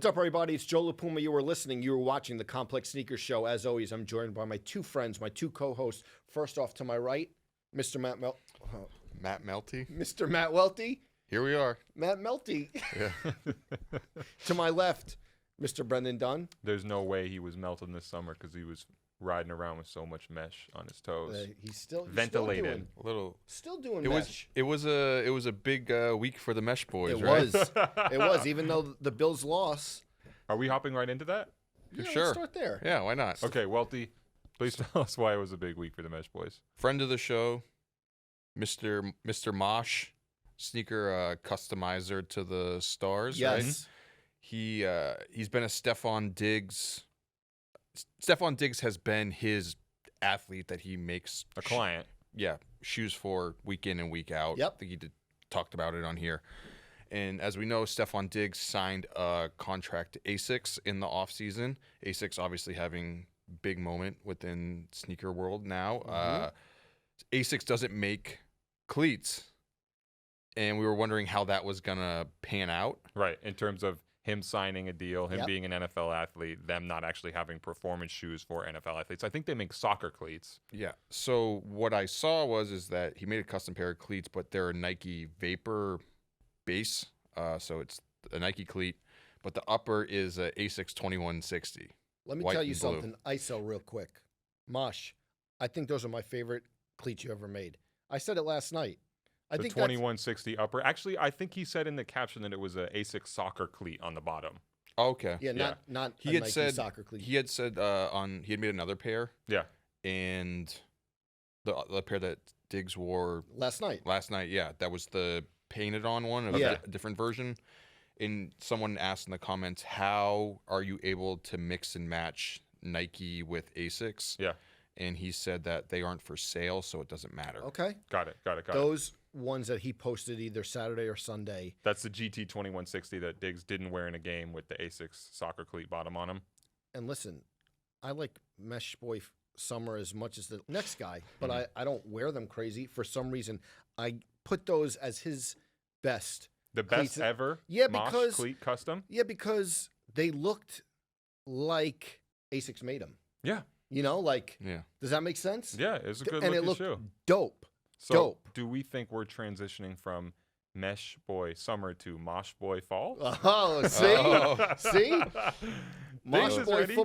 What's up, everybody? It's Joe La Puma. You were watching the Complex Sneakers Show. As always, I'm joined by my two friends, my two co-hosts. First off, to my right, Mr. Matt Melty. Mr. Matt Welty. Here we are. Matt Melty. Yeah. To my left, Mr. Brendan Dunne. There's no way he was melting this summer because he was riding around with so much mesh on his toes. He's still ventilated. Still doing It mesh. was a big week for the Mesh boys, It right? was. It was. Even though the Bills lost. Are we hopping right into that? Yeah, Sure. Let's start there. Yeah, why not? Okay, Welty, please tell us why it was a big week for the Mesh boys. Friend of the show, Mr. Mache, sneaker customizer to the stars, right? Yes. He's been a Stefon Diggs. Stefon Diggs has been his athlete that he makes A client. shoes for week in and week out. Yep. I think he talked about it on here. And as we know, Stefon Diggs signed a contract to Asics in the offseason. Asics obviously having big moment within sneaker world now. Asics doesn't make cleats, and we were wondering how that was going to pan out. Right, in terms of him signing a deal, him Yep. being an NFL athlete, them not actually having performance shoes for NFL athletes. I think they make soccer cleats. Yeah. So what I saw is that he made a custom pair of cleats, but they're a Nike Vapor base. So it's a Nike cleat, but the upper is a Asics 2160. Let me White tell you and blue. something. ISO real quick. Mosh, I think those are my favorite cleats you ever made. I said it last night. I The think 2160 upper. Actually, I think he said in the caption that it was a Asics soccer cleat on the bottom. Okay. Yeah, not He a had Nike said soccer cleat. he had said he had made another pair, Yeah. and the pair that Diggs wore Last night. last night, that was the painted on one of Yeah. a different version. And someone asked in the comments, how are you able to mix and match Nike with Asics? Yeah. And he said that they aren't for sale, so it doesn't matter. Okay. Got it. Those ones that he posted either Saturday or Sunday. That's the GT 2160 that Diggs didn't wear in a game with the Asics soccer cleat bottom on him. And listen, I like Mesh Boy Summer as much as the next guy, but I don't wear them crazy. For some reason, I put those as his best. The Cleats. best ever Yeah, Mosh because cleat custom. Yeah, because they looked like Asics made them. Yeah. You know, like, Yeah. does that make sense? Yeah, it's a good And it looking looked shoe. dope. So dope. do we think we're transitioning from Mesh Boy Summer to Mosh Boy Fall? Oh, see? Oh. See? Mosh is ready?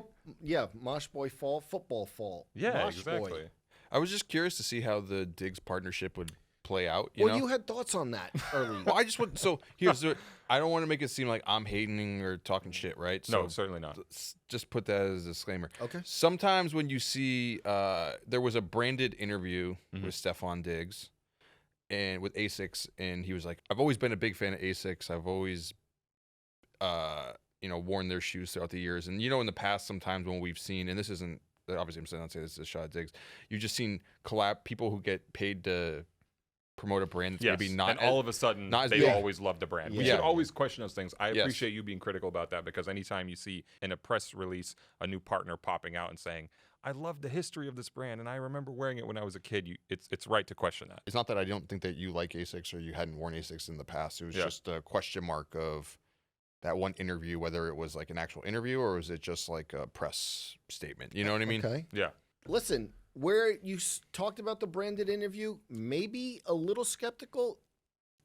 Mosh Boy Fall, football fall. Yeah, Mosh exactly. Boy. I was just curious to see how the Diggs partnership would play out. You Well, know? you had thoughts on that early. Well, I just want I don't want to make it seem like I'm hating or talking shit, right? So No, certainly not. just put that as a disclaimer. Okay. Sometimes when you see there was a branded interview with Stefon Diggs and with Asics, and he was like, I've always been a big fan of Asics. I've always worn their shoes throughout the years. And in the past, sometimes when we've seen, and this isn't obviously I'm not saying this is a shot at Diggs, you've just seen people who get paid to promote a brand that's maybe not, and all of a sudden not as they big. always love the brand. We Yeah. should always question those things. I Yes. appreciate you being critical about that, because anytime you see in a press release a new partner popping out and saying, I love the history of this brand and I remember wearing it when I was a kid, it's right to question that. It's not that I don't think that you like Asics or you hadn't worn Asics in the past. It was Yeah. just a question mark of that one interview, whether it was like an actual interview or was it just like a press statement. You know what I mean? Okay. Yeah. Listen, where you talked about the branded interview, maybe a little skeptical.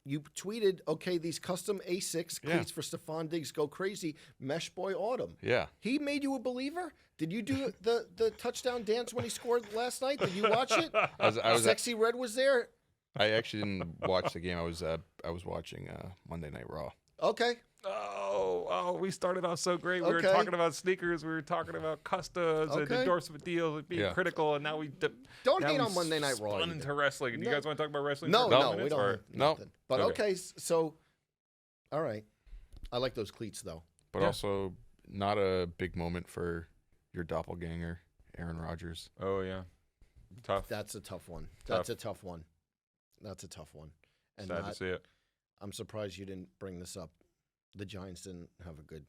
You tweeted, okay, these custom Asics cleats for Stefon Diggs go crazy. Mesh Boy Autumn. Yeah. He made you a believer? Did you do the touchdown dance when he scored last night? Did you watch it? I was Sexy Red was there? I actually didn't watch the game. I was watching Monday Night Raw. Okay. Oh, we started off so great. We were Okay. talking about sneakers. We were talking about customs and Okay. endorsement deals and being Yeah. critical. And now we Don't now hate we on Monday Night Raw spun either. into wrestling. Do you No. guys want to talk about wrestling? No, for a couple we minutes, don't. or- have No. nothing. But Okay. okay, so, all right. I like those cleats, though. But Yeah. also not a big moment for your doppelganger, Aaron Rodgers. Oh yeah, tough. That's a tough one. Tough. That's a tough one. And Sad to see it. I'm surprised you didn't bring this up. The Giants didn't have a good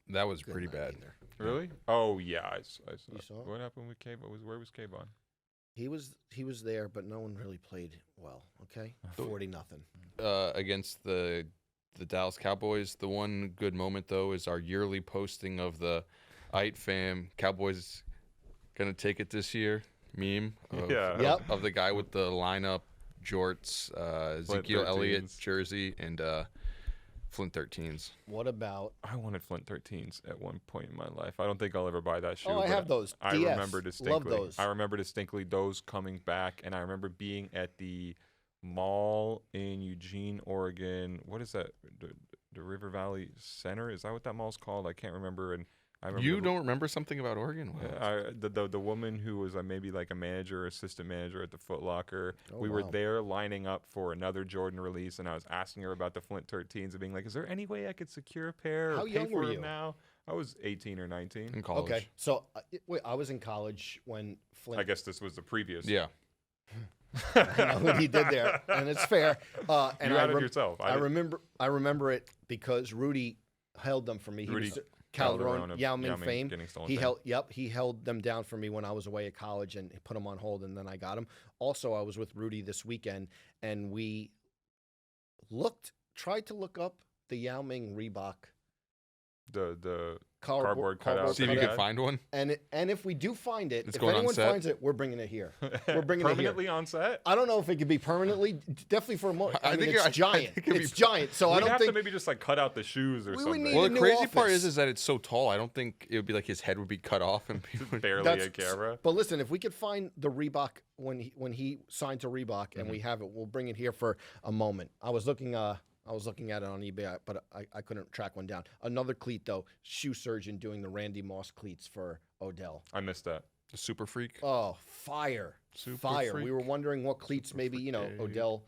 That was good pretty night bad. either. Really? Oh yeah, I saw. You saw it? What happened with K-Bon? Where was K-Bon? He was there, but no one really played well. Okay, 40-0. Against the the Dallas Cowboys. The one good moment, though, is our yearly posting of the Ite fam. Cowboys going to take it this year meme of the guy with the lineup, jorts, Ezekiel Elliott jersey, and Flint 13s. What about? I wanted Flint 13s at one point in my life. I don't think I'll ever buy that shoe. Oh, I have those. I DS. remember distinctly. Love those. I remember distinctly those coming back, and I remember being at the mall in Eugene, Oregon. What is that? The River Valley Center? Is that what that mall's called? I can't remember. And I remember you don't remember something about Oregon? Wow. The woman who was maybe like a manager or assistant manager at the Foot Locker. We wow. were there lining up for another Jordan release, and I was asking her about the Flint 13s and being like, "Is there any way I could secure a pair? How or pay young for were them you? now?" I was 18 or 19 in college. Okay, so wait, I was in college when Flint. I guess this was the previous. Yeah. I know what he did there, and it's fair. And You outed yourself. I remember it because Rudy held them for me. He was Calderon, Yao Ming fame. He held them down for me when I was away at college and put them on hold, and then I got them. Also, I was with Rudy this weekend, and we tried to look up the Yao Ming Reebok. The cardboard cutout. See if you could find one. And if we do find it, if going anyone on set. finds it, we're bringing it here. We're bringing it here. Permanently on set? I don't know if it could be permanently. Definitely for a moment. I mean, it's I giant. think It's giant. So I We'd don't have think to maybe just like cut out the shoes or something. need Well, a the new crazy part office. is that it's so tall. I don't think it would be like his head would be cut off and people would Barely a camera. But listen, if we could find the Reebok when he signed to Reebok and we have it, we'll bring it here for a moment. I was looking at it on eBay, but I couldn't track one down. Another cleat, though, shoe surgeon doing the Randy Moss cleats for Odell. I missed that. The super freak. Oh, fire. Fire. freak. We were wondering what cleats maybe, Odell,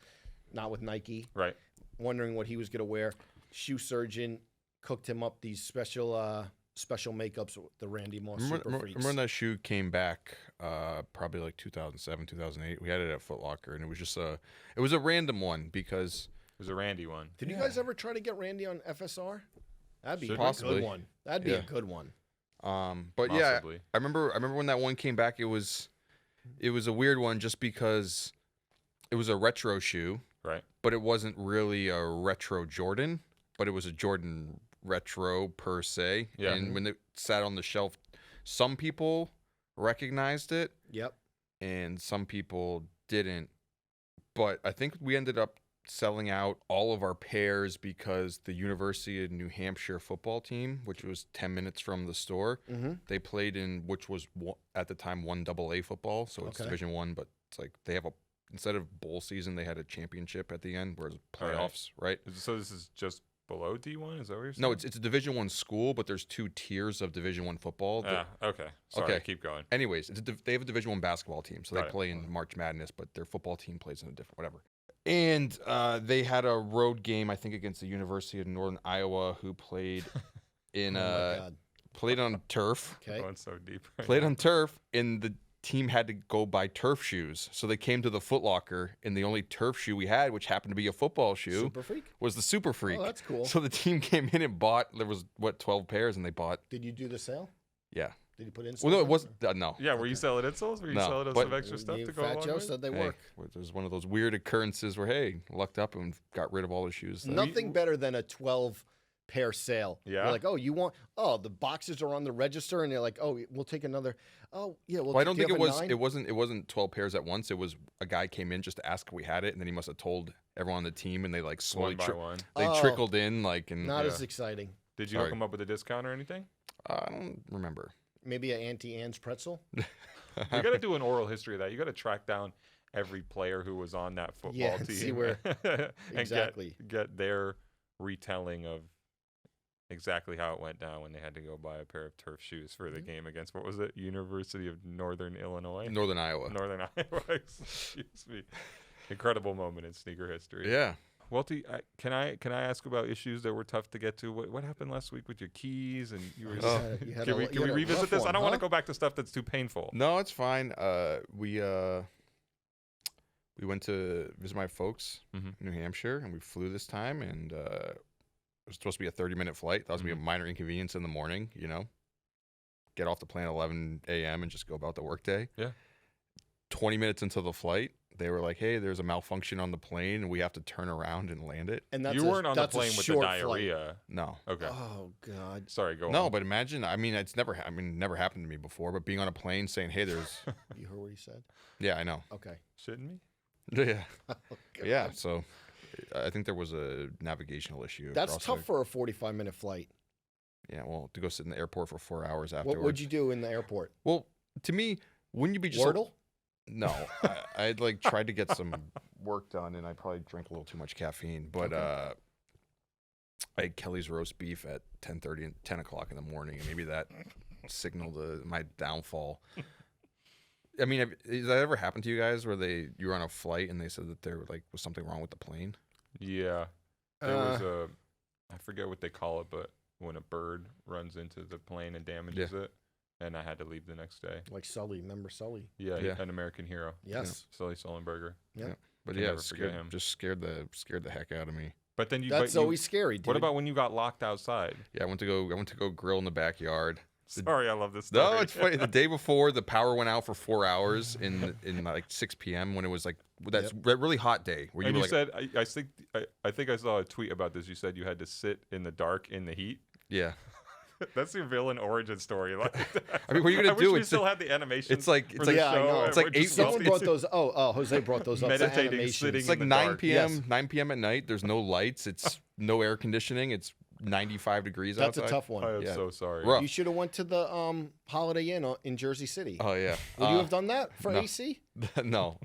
not with Nike. Right. Wondering what he was going to wear. Shoe surgeon cooked him up these special makeups with the Randy Moss super freaks. Remember when that shoe came back, probably like 2007, 2008? We had it at Foot Locker, and it was just it was a random one because... It was a Randy one. Did you guys ever try to get Randy on FSR? That'd be a Possibly. good one. That'd be a good one. But Possibly. yeah, I remember when that one came back. It was a weird one just because it was a retro shoe, Right. but it wasn't really a retro Jordan, but it was a Jordan retro per se. Yeah. And when it sat on the shelf, some people recognized it, Yep. and some people didn't. But I think we ended up selling out all of our pairs because the University of New Hampshire football team, which was 10 minutes from the store, they played in, which was at the time 1AA football, so it's Division 1, but it's like they have instead of bowl season, they had a championship at the end, whereas playoffs, right? So this is just below D1? Is that what you're saying? No, it's a Division 1 school, but there's 2 tiers of Division 1 football. Okay. Sorry, keep going. Anyways, they have a Division 1 basketball team, so they play in March Madness, but their football team plays in a different whatever. And they had a road game, I think, against the University of Northern Iowa, who played in played on turf. Okay. Going so deep. Right Played now. on turf, and the team had to go buy turf shoes. So they came to the Foot Locker, and the only turf shoe we had, which happened to be a football shoe, Super Freak? was the Super Freak. Oh, that's cool. So the team came in and bought. There was 12 pairs, and they bought. Did you do the sale? Yeah. Did you put in? Well, no, it wasn't. No. Yeah, were you selling insoles? Were you selling us some extra stuff to go Fat along Joe with? said they Hey, work. it was one of those weird occurrences where, hey, lucked up and got rid of all the shoes. Nothing better than a 12-pair sale. Yeah. You're like, the boxes are on the register, and they're like, oh, we'll take another. Oh, yeah. Well, I don't think it was. It wasn't 12 pairs at once. It was a guy came in just to ask if we had it, and then he must have told everyone on the team, and they like slowly One by one. They trickled in and Not as exciting. Did you hook them up with a discount or anything? I don't remember. Maybe an Auntie Anne's pretzel. You got to do an oral history of that. You got to track down every player who was on that football team. See where and exactly get their retelling of exactly how it went down when they had to go buy a pair of turf shoes for the game against, what was it, University of Northern Illinois? Northern Iowa. Northern Iowa, excuse me. Incredible moment in sneaker history. Yeah. Welty, can I ask about issues that were tough to get to? What happened last week with your keys and you were? Can we revisit this? I don't want to go back to stuff that's too painful. No, it's fine. We went to visit my folks in New Hampshire, and we flew this time, and it was supposed to be a 30-minute flight. That was going to be a minor inconvenience in the morning, Get off the plane at 11 a.m. and just go about the workday. Yeah. 20 minutes into the flight, they were like, "Hey, there's a malfunction on the plane, and we have to turn around and land it." And that's You weren't on the that's a plane with the short flight. diarrhea. No. Okay. Oh God. Sorry, go on. No, but imagine. I mean, it's never. never happened to me before. But being on a plane, saying, "Hey, there's." You heard what he said? Yeah, I know. Okay. Shouldn't me? Yeah. Oh, God. Yeah. So, I think there was a navigational issue. That's across tough for a 45-minute flight. Yeah. Well, to go sit in the airport for 4 hours afterwards. What would you do in the airport? Well, to me, wouldn't you be just Wordle? No, I'd like tried to get some work done, and I probably drank a little too much caffeine. But I had Kelly's roast beef at 10:30 and 10 o'clock in the morning, and maybe that signaled my downfall. I mean, has that ever happened to you guys where you were on a flight and they said that there was something wrong with the plane? Yeah. There was I forget what they call it, but when a bird runs into the plane and damages it, and I had to leave the next day. Like Sully. Remember Sully? Yeah, Yeah. an American hero. Yes. Sully Sullenberger. Yeah. But Can yeah, never forget him. just scared the heck out of me. But then That's always scary, dude. What about when you got locked outside? Yeah, I went to go grill in the backyard. Sorry, I love this story. No, it's funny. The day before, the power went out for 4 hours in like 6 p.m. when it was like that really hot day. Where And were you like, said, I think I saw a tweet about this. You said you had to sit in the dark in the heat. yeah. That's your villain origin story. Like, I mean, what are you gonna I do? wish we It's still had the animation. it's like- for it's the like- Yeah, I show, know. and It's like we're eight- just Someone listening brought to those. Jose brought those up. to Meditating, animations. sitting It's like in the 9 dark. p.m. Yes. 9 p.m. at night. There's no lights. It's no air conditioning. It's 95 degrees That's outside. a tough one. I am Yeah. so sorry. Rough. You should have went to the Holiday Inn in Jersey City. Oh yeah. Would you have done that for no. AC? No.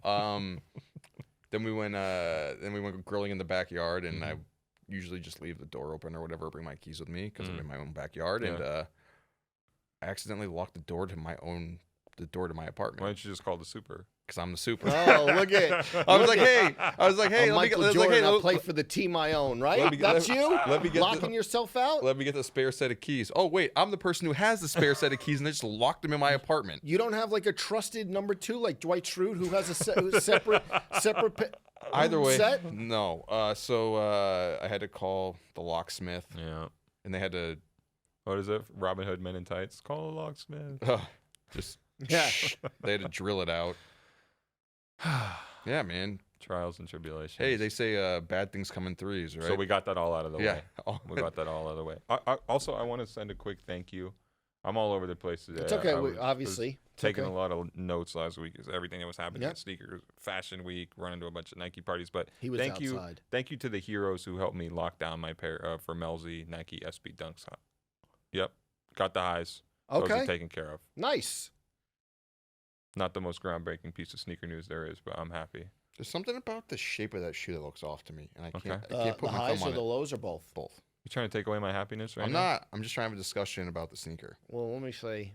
Then we went grilling in the backyard, and I usually just leave the door open or whatever, bring my keys with me because I'm in my own backyard, and I accidentally locked the door to my Why apartment don't you just call the super? because I'm the super. Oh, look at. I was like, hey, I'm let me Michael get, Jordan. I let, play for the team I own, right? let me get- That's you. let me get locking yourself out. let me get the spare set of keys. Oh wait, I'm the person who has the spare set of keys, and I just locked them in my apartment. You don't have like a trusted number two like Dwight Schrute who has a separate Either way, set? no. So I had to call the locksmith, Yeah. and they had to What is it? Robin Hood Men in Tights. Call a locksmith. just Yeah. they had to drill it out. Yeah, man. Trials and tribulations. Hey, they say bad things come in threes, right? So we got that all out of the yeah. way. We got that all out of the way. Also, I want to send a quick thank you. I'm all over the place today. It's okay. I was Obviously, It's taking okay. a lot of notes last week because everything that was happening Yep. at Sneakers Fashion Week, running to a bunch of Nike parties. But He was thank you, outside. thank you to the heroes who helped me lock down my pair for Melzi Nike SB Dunks. Yep, got the highs. Those Okay. are taken care of. Nice. Not the most groundbreaking piece of sneaker news there is, but I'm happy. There's something about the shape of that shoe that looks off to me, and I Okay. can't. I The can't put my highs thumb or on the it. lows or both? Both. You trying to take away my happiness right I'm now? not. I'm just trying to have a discussion about the sneaker. Well, let me say.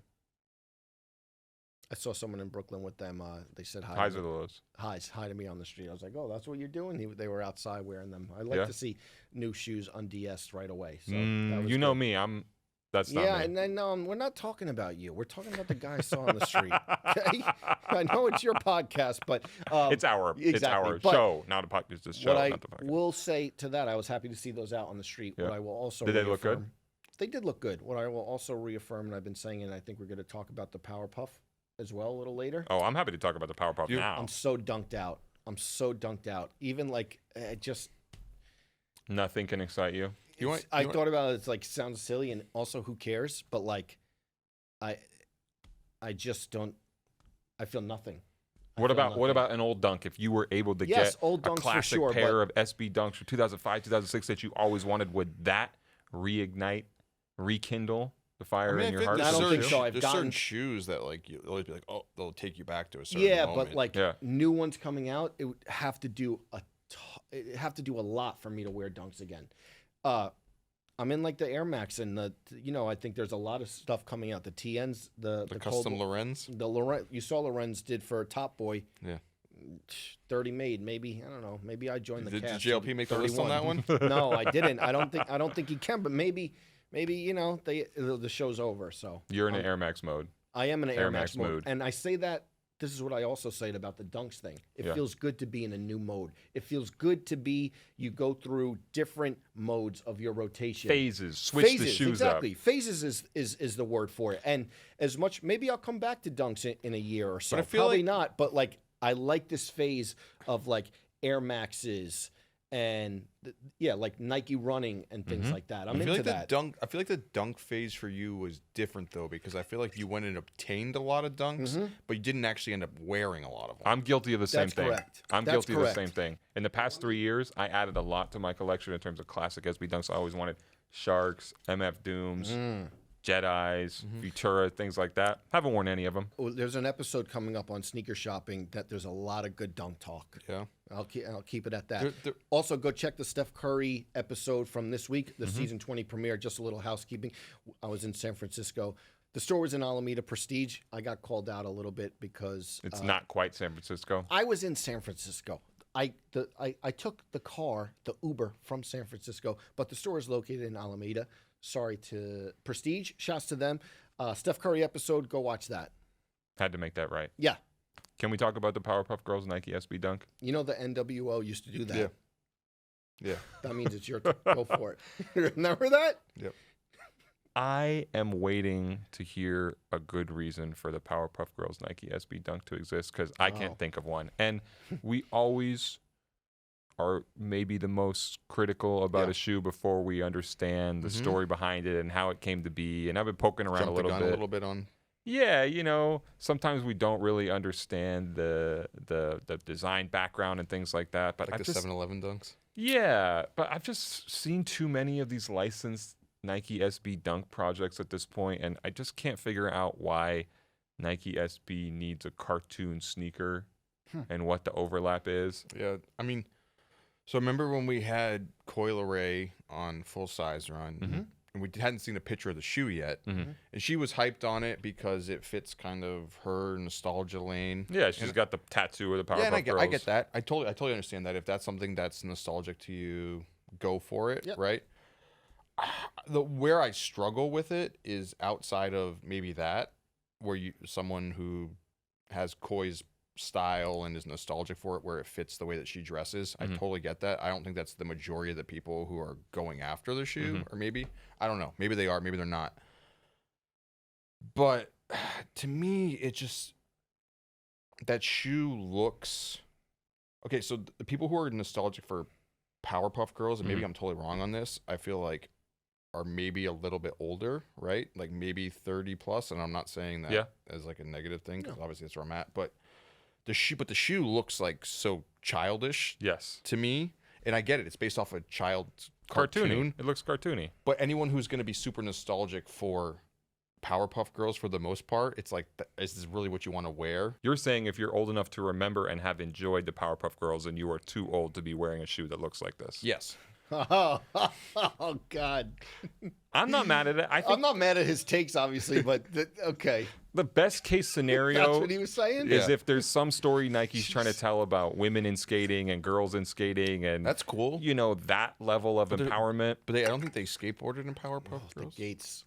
I saw someone in Brooklyn with them. They said hi. Highs to or me. the lows? Hi to me on the street. I was like, "Oh, that's what you're doing." They were outside wearing them. I like Yeah. to see new shoes und'd right away. So that was You know good. me. That's not Yeah, me. and then we're not talking about you. We're talking about the guy I saw on the street. Okay? I know it's your podcast, but it's our exactly, but show, not a podcast. It's a show, what I not the podcast. will say to that, I was happy to see those out on the street. Yeah. What I will also Did they look good? reaffirm- They did look good. What I will also reaffirm, and I've been saying, and I think we're going to talk about the Powerpuff as well a little later. Oh, I'm happy to talk about the Powerpuff now. I'm so dunked out. Even like just. Nothing can excite you. I thought about it. It's like sounds silly, and also who cares? But like, I just don't. I feel nothing. What about an old dunk? If you were able to Yes, get old a dunks for classic sure, pair of SB dunks from 2005, 2006 that you always wanted, would that rekindle the fire in your heart? I don't think so. There's certain shoes that like you'll always be like, oh, they'll take you back to a certain Yeah, moment. but like Yeah. new ones coming out, it would have to do a lot for me to wear dunks again. I'm in like the Air Max and I think there's a lot of stuff coming out. The TNs, the custom Lorenz. The Lorenz, you saw Lorenz did for Top Boy. Yeah. 30 made, maybe. I don't know. Maybe I joined the Did cast. JLP make the list on that one? No, I didn't. I don't think he can, but maybe the show's over. So You're in an Air Max mode. I am in an Air Air Max Max mode. mood. And I say that, this is what I also said about the dunks thing. It Yeah. feels good to be in a new mode. It feels good to be, you go through different modes of your rotation. Phases. Switch the shoes exactly. up. Phases is the word for it. And as much, maybe I'll come back to dunks in a year or so. But I feel Probably like- not, but like, I like this phase of like Air Maxes and like Nike running and things like that. I'm I feel into like that. I feel like the dunk phase for you was different though, because I feel like you went and obtained a lot of dunks, but you didn't actually end up wearing a lot of them. I'm guilty of the same That's thing. correct. I'm That's guilty of the correct. same thing. In the past 3 years, I added a lot to my collection in terms of classic SB dunks. I always wanted Sharks, MF Dooms, Jedis, Futura, things like that. Haven't worn any of them. Oh, there's an episode coming up on sneaker shopping that there's a lot of good dunk talk. Yeah. I'll keep it at that. There- Also, go check the Steph Curry episode from this week, the season 20 premiere. Just a little housekeeping. I was in San Francisco. The store was in Alameda Prestige. I got called out a little bit because It's not quite San Francisco. I was in San Francisco. I took the car, the Uber from San Francisco, but the store is located in Alameda. Sorry to Prestige. Shouts to them. Steph Curry episode. Go watch that. Had to make that right. Yeah. Can we talk about the Powerpuff Girls Nike SB dunk? You know the NWO used to do that. Yeah. That means it's your turn. Go for it. Remember that? Yep. I am waiting to hear a good reason for the Powerpuff Girls Nike SB dunk to exist because I can't think of one. And we always are maybe the most critical about a shoe before we understand the story behind it and how it came to be. And I've been poking around Jump a the little gun bit. a little bit on. Yeah, sometimes we don't really understand the design background and things like that. But Like I've the just 7-Eleven dunks. Yeah, but I've just seen too many of these licensed Nike SB dunk projects at this point, and I just can't figure out why Nike SB needs a cartoon sneaker and what the overlap is. Yeah, I mean, so remember when we had Coil Array on Full Size Run, and we hadn't seen a picture of the shoe yet, and she was hyped on it because it fits kind of her nostalgia lane. Yeah, she's got the tattoo of the Powerpuff Yeah, and Girls. I get that. I totally understand that. If that's something that's nostalgic to you, go for it, right? Where I struggle with it is outside of maybe that, where someone who has Koi's style and is nostalgic for it, where it fits the way that she dresses. I totally get that. I don't think that's the majority of the people who are going after the shoe, or maybe, I don't know. Maybe they are, maybe they're not. But to me, it just, that shoe looks, okay, so the people who are nostalgic for Powerpuff Girls, and maybe I'm totally wrong on this, I feel like are maybe a little bit older, right? Like maybe 30 plus, and I'm not saying that as like a negative thing, because obviously that's where I'm at, but the shoe looks like so childish to me, and I get it. It's based off a child's cartoon. It looks cartoony. But anyone who's going to be super nostalgic for Powerpuff Girls for the most part, it's like, is this really what you want to wear? You're saying if you're old enough to remember and have enjoyed the Powerpuff Girls, and you are too old to be wearing a shoe that looks like this. Yes. Oh, God. I'm not mad at it. I'm not mad at his takes, obviously, but okay. The best case scenario That's what he was saying? is if there's some story Nike's trying to tell about women in skating and girls in skating, and that's cool. That level of empowerment. But I don't think they skateboarded in Powerpuff Girls. The Gates.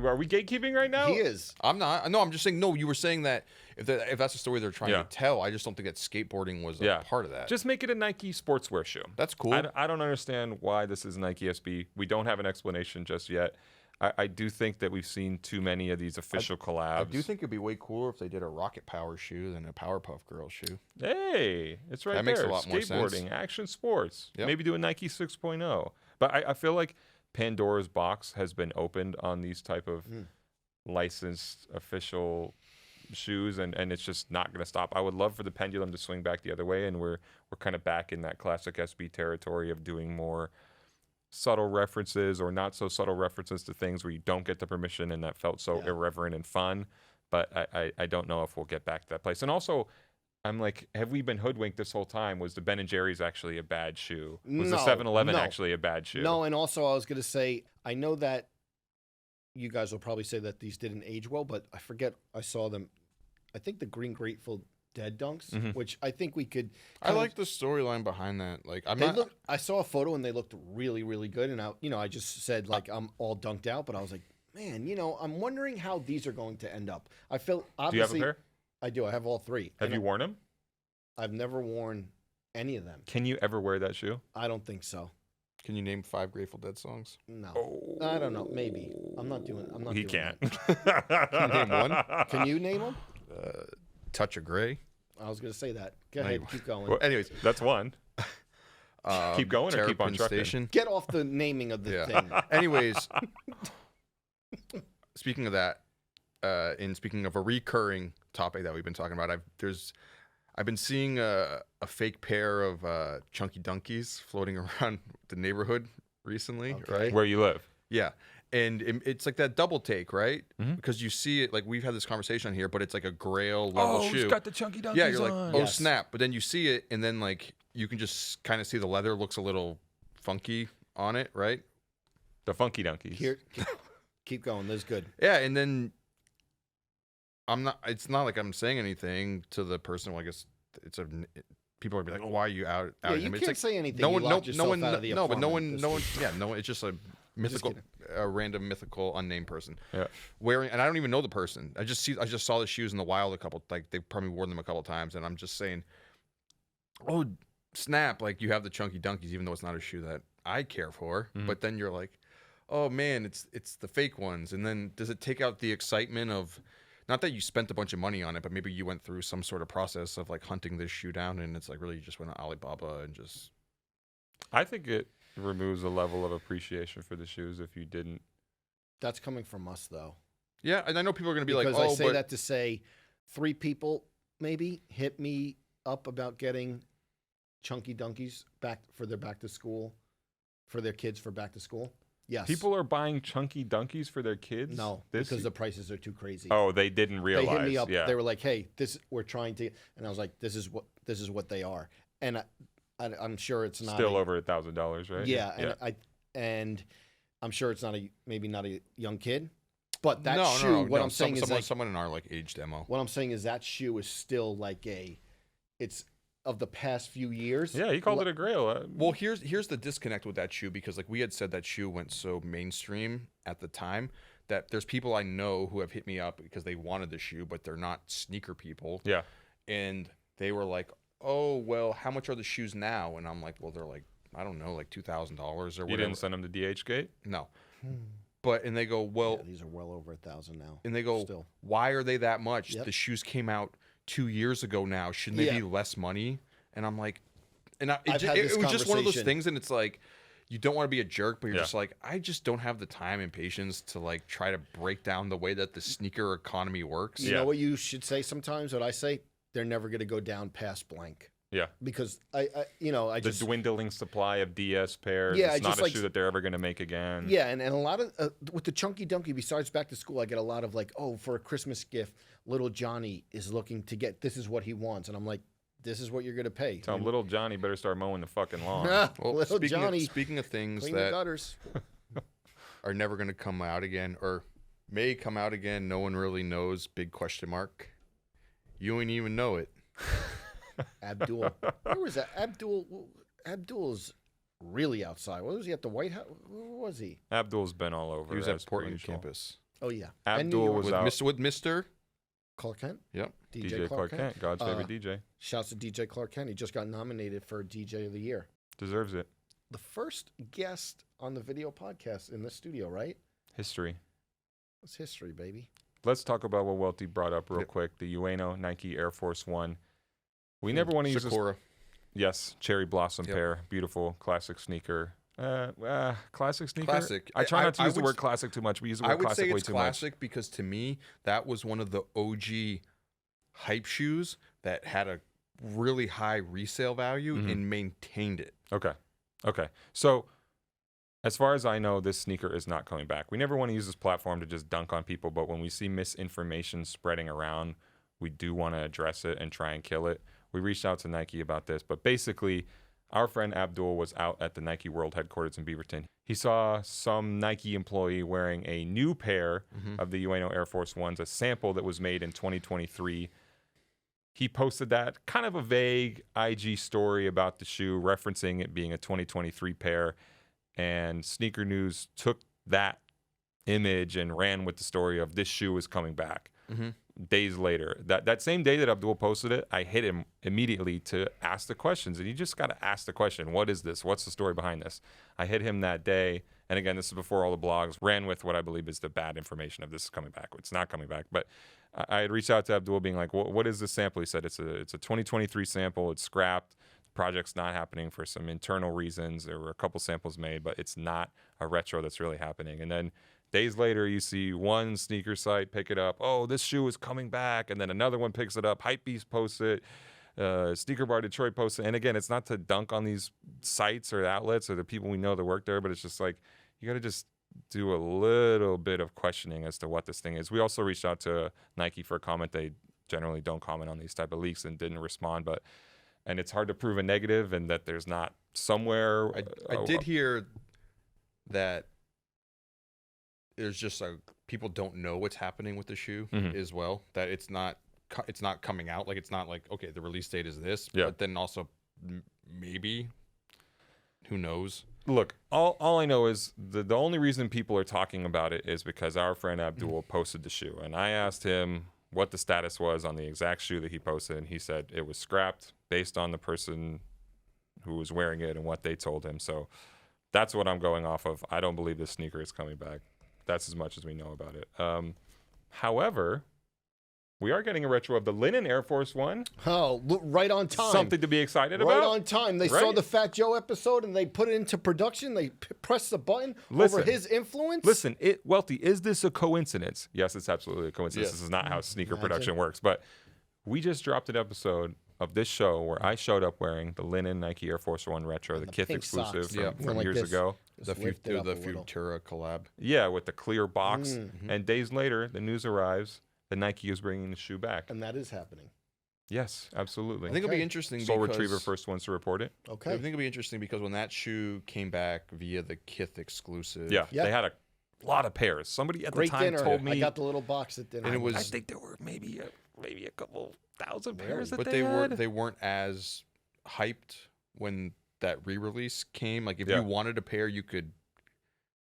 Are we gatekeeping right now? He is. I'm not. No, I'm just saying. No, you were saying that if that's the story they're trying to tell, I just don't think that skateboarding was a part of that. Just make it a Nike sportswear shoe. That's cool. I don't understand why this is Nike SB. We don't have an explanation just yet. I do think that we've seen too many of these official collabs. I do think it'd be way cooler if they did a Rocket Power shoe than a Powerpuff Girls shoe. Hey, it's right That there. makes a lot more sense. Skateboarding, action sports. Yep. Maybe do a Nike 6.0. But I feel like Pandora's box has been opened on these type of licensed official shoes, and it's just not going to stop. I would love for the pendulum to swing back the other way, and we're kind of back in that classic SB territory of doing more subtle references or not so subtle references to things where you don't get the permission, and that felt so irreverent and fun. But I don't know if we'll get back to that place. And also, I'm like, have we been hoodwinked this whole time? Was the Ben & Jerry's actually a bad shoe? Was the 7-Eleven actually a bad shoe? No, and also I was going to say, I know that you guys will probably say that these didn't age well, but I forget, I saw them, I think the Green Grateful Dead dunks, which I think we could. I like the storyline behind that. Like, I saw a photo and they looked really, really good. And I just said like I'm all dunked out, but I was like, man, I'm wondering how these are going to end up. I feel obviously. Do you have a pair? I do. I have all three. Have you worn them? I've never worn any of them. Can you ever wear that shoe? I don't think so. Can you name 5 Grateful Dead songs? No, I don't know. Maybe I'm not doing. I'm not. He doing can't. Can you name one? Can you name them? Touch of Grey. I was going to say that. Go ahead, keep going. Well, anyways, That's one. Keep going or keep on Terrapin trucking? Station. Get off the naming of the thing. Anyways, speaking of that, and speaking of a recurring topic that we've been talking about, I've been seeing a fake pair of chunky donkeys floating around the neighborhood recently, right? Where you live? Yeah. And it's like that double take, right? Mhm. Because you see it, like we've had this conversation on here, but it's like a grail level shoe. He's got the chunky donkeys Yeah, you're like, on. oh Yes. snap! But then you see it, and then like you can just kind of see the leather looks a little funky on it, right? The funky donkeys. Here, keep going. This is good. Yeah, and then it's not like I'm saying anything to the person. Well, I guess people are be like, oh, why are you out? Yeah, you him? It's can't like, say anything. no You one, locked no yourself one, out of the no, but no apartment. one, yeah, no, it's just a mythical, kidding. a random mythical unnamed person. Yeah. Wearing, and I don't even know the person. I just saw the shoes in the wild a couple, like they've probably worn them a couple times, and I'm just saying, oh snap! Like you have the chunky donkeys, even though it's not a shoe that I care for. Mhm. But then you're like, oh man, it's the fake ones. And then does it take out the excitement of, not that you spent a bunch of money on it, but maybe you went through some sort of process of like hunting this shoe down, and it's like really you just went on Alibaba and just. I think it removes a level of appreciation for the shoes if you didn't. That's coming from us, though. Yeah, and I know people are going to be Because like, oh, I say but that to say 3 people maybe hit me up about getting chunky donkeys back for their back to school, for their kids for back to school. Yes. People are buying chunky donkeys for their kids. No, because the prices are too crazy. Oh, they didn't realize. They hit me up. Yeah. They were like, "Hey, we're trying to," and I was like, "This is what they are." And I'm sure it's not Still over $1,000, right? Yeah, and I'm sure it's maybe not a young kid, but that no, shoe. no, what no, I'm saying is like, someone in our like age demo. what I'm saying is that shoe is still like it's of the past few years. Yeah, he called it a grail. Well, here's the disconnect with that shoe, because like we had said that shoe went so mainstream at the time that there's people I know who have hit me up because they wanted the shoe, but they're not sneaker people. Yeah. And they were like, oh, well, how much are the shoes now? And I'm like, well, they're like, I don't know, like $2,000 or whatever. You didn't send them to DH Gate? No. But, and they go, well, Yeah, these are well over 1,000 now. and they go, Still. why are they that much? Yep. The shoes came out 2 years ago now. Shouldn't they be less money? And I'm like, and it I've had this was just one of those conversation. things, and it's like, you don't want to be a jerk, but you're Yeah. just like, I just don't have the time and patience to like try to break down the way that the sneaker economy works. You know what you should say sometimes? What I say, they're never going to go down past blank. Yeah. Because I The just dwindling supply of DS pairs. Yeah, It's I not just a like- shoe that they're ever going to make again. yeah, and a lot of with the chunky donkey. Besides back to school, I get a lot of like, oh, for a Christmas gift, little Johnny is looking to get. This is what he wants, and I'm like, this is what you're going to pay. Tell 'em little Johnny better start mowing the fucking lawn. Well, little speaking Johnny, speaking of things clean the that gutters. are never going to come out again, or may come out again, no one really knows. Big question mark. You ain't even know it. Abdul, where was that? Abdul's really outside. What was he at the White House? Where was he? Abdul's been all over. He was at as per Portland usual. campus Oh yeah, and New Abdul York. was with out. Mr. Clark Kent. Yep. DJ Clark Kent, God's favorite DJ. Shouts to DJ Clark Kent. He just got nominated for DJ of the Year. Deserves it. The first guest on the video podcast in the studio, right? History. It's history, baby. Let's talk about what Welty brought up real Yep. quick. The Ueno Nike Air Force One. We never want to use this. Sakura. Yes, cherry blossom Yep. pair. Beautiful classic sneaker. Classic sneaker? Classic. I try not to I use the would word classic too much. We use the I word would classic say way it's too classic because to me that was one of the OG hype shoes that had a really high resale value Mhm. and maintained it. much. Okay. So, as far as I know, this sneaker is not coming back. We never want to use this platform to just dunk on people, but when we see misinformation spreading around, we do want to address it and try and kill it. We reached out to Nike about this, but basically, our friend Abdul was out at the Nike World headquarters in Beaverton. He saw some Nike employee wearing a new pair of the Ueno Air Force Ones, a sample that was made in 2023. He posted that, kind of a vague IG story about the shoe, referencing it being a 2023 pair. And Sneaker News took that image and ran with the story of this shoe is coming back. Days later, that same day that Abdul posted it, I hit him immediately to ask the questions. And you just got to ask the question, what is this? What's the story behind this? I hit him that day And again, this is before all the blogs ran with what I believe is the bad information of this is coming back. It's not coming back. But I had reached out to Abdul being like, what is this sample? He said it's a 2023 sample. It's scrapped. The project's not happening for some internal reasons. There were a couple samples made, but it's not a retro that's really happening. And then days later, you see one sneaker site pick it up. Oh, this shoe is coming back. And then another one picks it up. Hypebeast posts it. Sneaker Bar Detroit posts it. And again, it's not to dunk on these sites or outlets or the people we know that work there, but it's just like, you got to just do a little bit of questioning as to what this thing is. We also reached out to Nike for a comment. They generally don't comment on these type of leaks and didn't respond, and it's hard to prove a negative and that there's not somewhere. I did hear that there's just people don't know what's happening with the shoe as well, that it's not coming out. Like, it's not like, okay, the release date is this, but then also maybe, who knows? Look, all I know is the only reason people are talking about it is because our friend Abdul posted the shoe. And I asked him what the status was on the exact shoe that he posted. And he said it was scrapped based on the person who was wearing it and what they told him. So that's what I'm going off of. I don't believe this sneaker is coming back. That's as much as we know about it. However, we are getting a retro of the linen Air Force One. Oh, look, right on time. Something to be excited right about. Right on time. They saw the Fat Joe episode and they put it into production. They pressed the button over his influence. Listen, Welty, is this a coincidence? Yes, it's absolutely a coincidence. This is not how sneaker production works. But we just dropped an episode of this show where I showed up wearing the linen Nike Air Force One retro, the Kith exclusive from like years ago. The Futura collab. Yeah, with the clear box. And days later, the news arrives that Nike is bringing the shoe back. And that is happening. Yes, absolutely. I think it'll be interesting. Soul Retriever first ones to report it. Okay. I think it'll be interesting because when that shoe came back via the Kith exclusive. Yeah, they had a lot of pairs. Somebody at the time told me. I got the little box at dinner. And it was, I think there were maybe a couple thousand pairs but they weren't as hyped when that re-release came. Like, if you wanted a pair, you could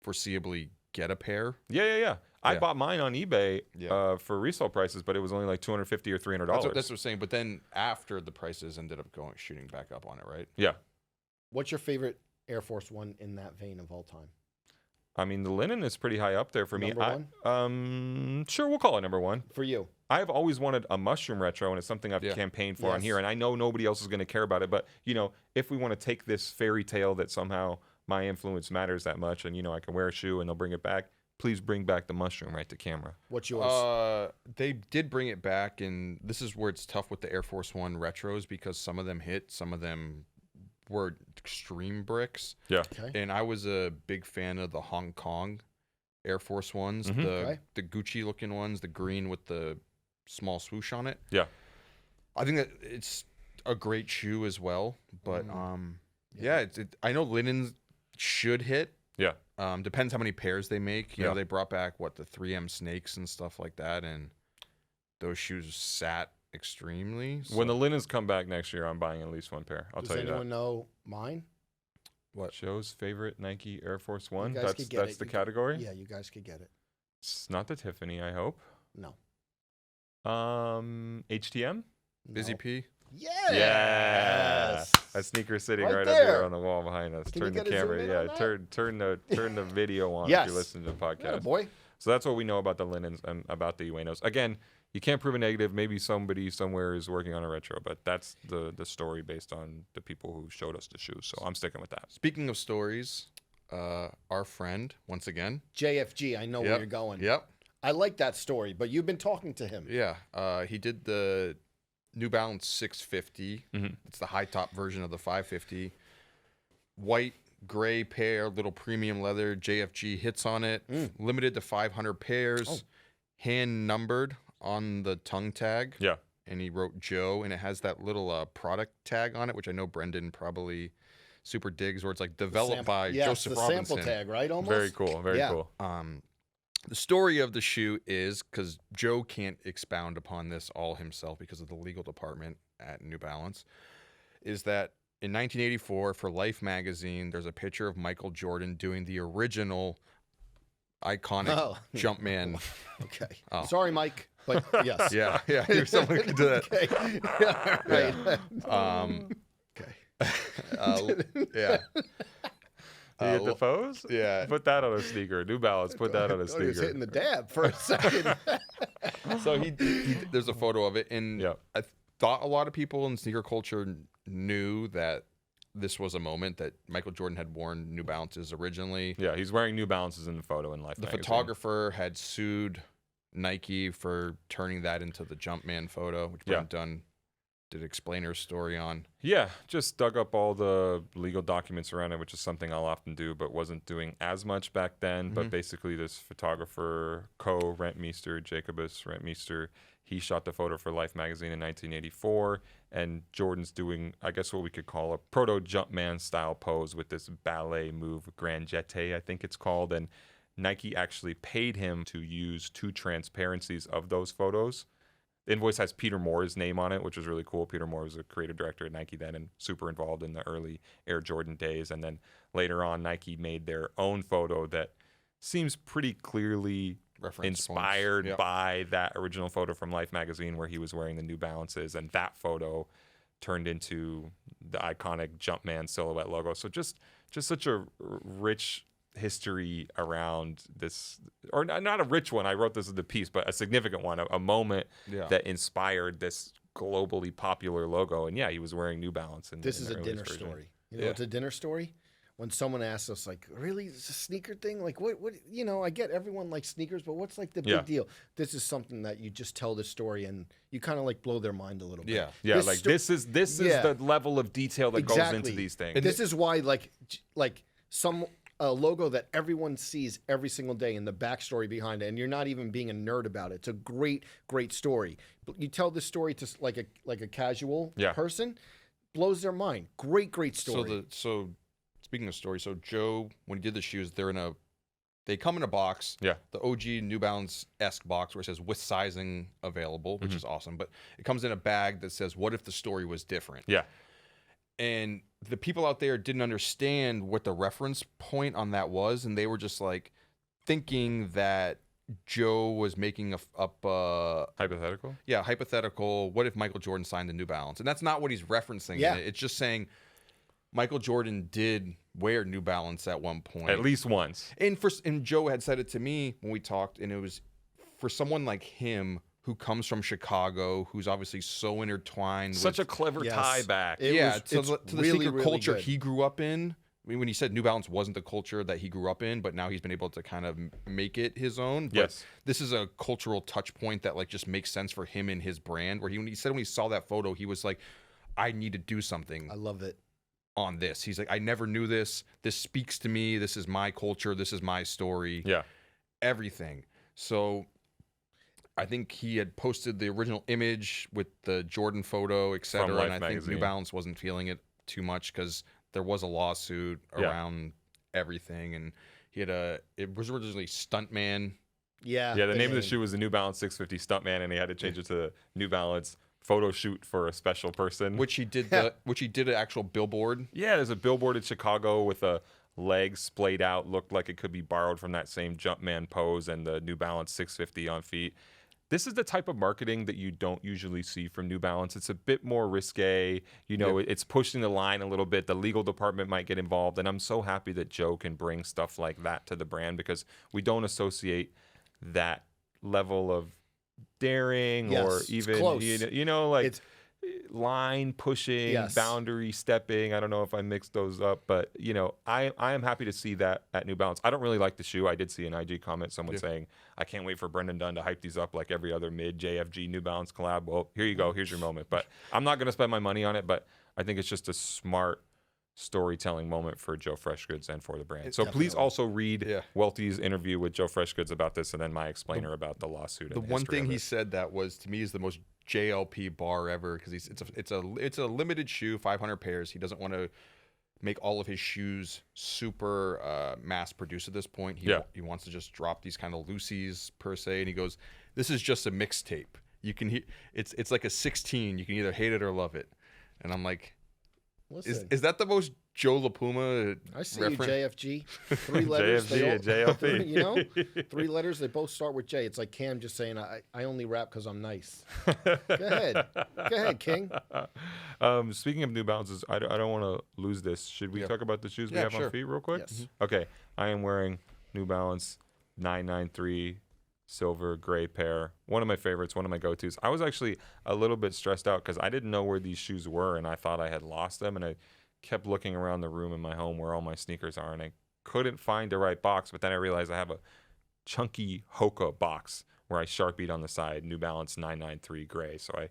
foreseeably get a pair. Yeah. I bought mine on eBay for resale prices, but it was only like $250 or $300. That's what I'm saying. But then after the prices ended up shooting back up on it, right? Yeah. What's your favorite Air Force One in that vein of all time? I mean, the linen is pretty high up there for number one? Sure, we'll call it number one. For you. I've always wanted a mushroom retro, and it's something I've campaigned for on here, and I know nobody else is going to care about it, but, if we want to take this fairy tale that somehow my influence matters that much, and, I can wear a shoe and they'll bring it back, please bring back the mushroom right to camera. What's yours? They did bring it back, and this is where it's tough with the Air Force One retros because some of them hit, some of them were extreme bricks. Yeah. Okay. And I was a big fan of the Hong Kong Air Force Ones, the Gucci looking ones, the green with the small swoosh on it. Yeah. I think that it's a great shoe as well, but I know linens should hit. Yeah. Depends how many pairs they make. You know, they brought back the 3M snakes and stuff like that, and those shoes sat extremely. So. When the linens come back next year, I'm buying at least one pair. I'll tell you that. Does anyone know mine? What? Joe's favorite Nike Air Force One? That's the category? Yeah, you guys could get it. It's not the Tiffany, I hope. No. HTM? No. Busy P? Yes. That sneaker sitting Right right there. up here on the wall behind us. Can Turn you the get a zoom camera. in Yeah, on turn the video on Yes. if you listen to the podcast. Yeah, boy. So that's what we know about the linens and about the Uenos. Again, you can't prove a negative. Maybe somebody somewhere is working on a retro, but that's the story based on the people who showed us the shoes. So I'm sticking with that. Speaking of stories, our friend, once again. JFG, I know where you're going. Yep. I like that story, but you've been talking to him. Yeah. He did the New Balance 650. It's the high top version of the 550. White, gray pair, little premium leather. JFG hits on it. Limited to 500 pairs. Hand numbered on the tongue tag. Yeah. And he wrote Joe, and it has that little product tag on it, which I know Brendan probably super digs, where it's like developed by Joseph Robinson. Sample tag, right? Almost. Very cool. Very cool. The story of the shoe is, because Joe can't expound upon this all himself because of the legal department at New Balance, is that in 1984 for Life magazine, there's a picture of Michael Jordan doing the original iconic Jumpman. Okay. Oh. Sorry, Mike, but yes. Yeah. Someone could do that. Okay. Yeah, right. Yeah. He hit the pose? Yeah. Put that on a sneaker. New Balance, put that on a I thought he was sneaker. hitting the dab for a second. So he there's a photo of it, and Yeah. I thought a lot of people in sneaker culture knew that this was a moment that Michael Jordan had worn New Balances originally. Yeah, he's wearing New Balances in the photo in Life The magazine. photographer had sued Nike for turning that into the Jumpman photo, which Brent Dunne did explainer's story on. Yeah, just dug up all the legal documents around it, which is something I'll often do, but wasn't doing as much back then. But basically, this photographer, co-rentmeester, Jacobus Rentmeester, he shot the photo for Life magazine in 1984, and Jordan's doing, I guess, what we could call a proto-Jumpman style pose with this ballet move, Grand Jeté, I think it's called, and Nike actually paid him to use 2 transparencies of those photos. The invoice has Peter Moore's name on it, which was really cool. Peter Moore was a creative director at Nike then and super involved in the early Air Jordan days. And then later on, Nike made their own photo that seems pretty clearly Reference inspired points. by that original photo from Life magazine where he was wearing the New Balances. And that photo turned into the iconic Jumpman silhouette logo. So just such a rich history around this, or not a rich one, I wrote this in the piece, but a significant one, a moment that inspired this globally popular logo. And yeah, he was wearing New Balance. This is a dinner story. You know, it's a dinner story. When someone asks us, like, really, is a sneaker thing? Like, what, you know, I get everyone likes sneakers, but what's like the big deal? This is something that you just tell the story and you kind of like blow their mind a little bit. Yeah, this is the level of detail that goes into these things. And this is why, like some logo that everyone sees every single day and the backstory behind it, and you're not even being a nerd about it. It's a great story. But you tell this story to like a casual person, blows their mind. Great story. So speaking of story, so Joe, when he did the shoes, they come in a box. Yeah. The OG New Balance-esque box where it says with sizing available, which is awesome. But it comes in a bag that says, what if the story was different? Yeah. And the people out there didn't understand what the reference point on that was, and they were just like thinking that Joe was making up hypothetical. Yeah, hypothetical. What if Michael Jordan signed the New Balance? And that's not what he's referencing. Yeah. It's just saying Michael Jordan did wear New Balance at one point, at least once. And Joe had said it to me when we talked, and it was for someone like him, who comes from Chicago, who's obviously so intertwined. Such a clever tie back. To the sneaker culture he grew up in. I mean, when he said New Balance wasn't the culture that he grew up in, but now he's been able to kind of make it his own. But this is a cultural touch point that like just makes sense for him and his brand. Where when he saw that photo, he was like, I need to do something. I love it. On this. He's like, I never knew this. This speaks to me. This is my culture. This is my story. Yeah. Everything. So I think he had posted the original image with the Jordan photo, etc. And I think New Balance wasn't feeling it too much because there was a lawsuit around everything, and he had it was originally Stuntman. Yeah. The name of the shoe was the New Balance 650 Stuntman, and he had to change it to New Balance photo shoot for a special person, which he did. Which he did an actual billboard. Yeah, there's a billboard in Chicago with a leg splayed out, looked like it could be borrowed from that same Jumpman pose and the New Balance 650 on feet. This is the type of marketing that you don't usually see from New Balance. It's a bit more risque. You know, it's pushing the line a little bit. The legal department might get involved. And I'm so happy that Joe can bring stuff like that to the brand because we don't associate that level of daring or even, you know, like it's line pushing, boundary stepping. I don't know if I mixed those up, but you know, I am happy to see that at New Balance. I don't really like the shoe. I did see an IG comment, someone saying, I can't wait for Brendan Dunne to hype these up like every other mid JFG New Balance collab. Well, here you go. Here's your moment. But I'm not going to spend my money on it, but I think it's just a smart storytelling moment for Joe Freshgoods and for the brand. So please also read Welty's interview with Joe Freshgoods about this and then my explainer about the lawsuit. The one thing he said that was, to me, is the most JLP bar ever because it's a limited shoe, 500 pairs. He doesn't want to make all of his shoes super mass produced at this point. He wants to just drop these kind of loosies per se, and he goes, "This is just a mixtape. You can it's like a 16. You can either hate it or love it." And I'm like, is that the most Joe La Puma I see reference. you, JFG. 3 letters. JFG and JLP. You know, 3 letters. They both start with J. It's like Cam just saying, I only rap because I'm nice. Go ahead, King. Speaking of New Balances, I don't want to lose this. Should we talk about the shoes we have on feet real quick? Yes. Okay. I am wearing New Balance 993 silver gray pair. One of my favorites, one of my go-tos. I was actually a little bit stressed out because I didn't know where these shoes were, and I thought I had lost them, and I kept looking around the room in my home where all my sneakers are, and I couldn't find the right box. But then I realized I have a chunky Hoka box where I Sharpied on the side, New Balance 993 gray. So I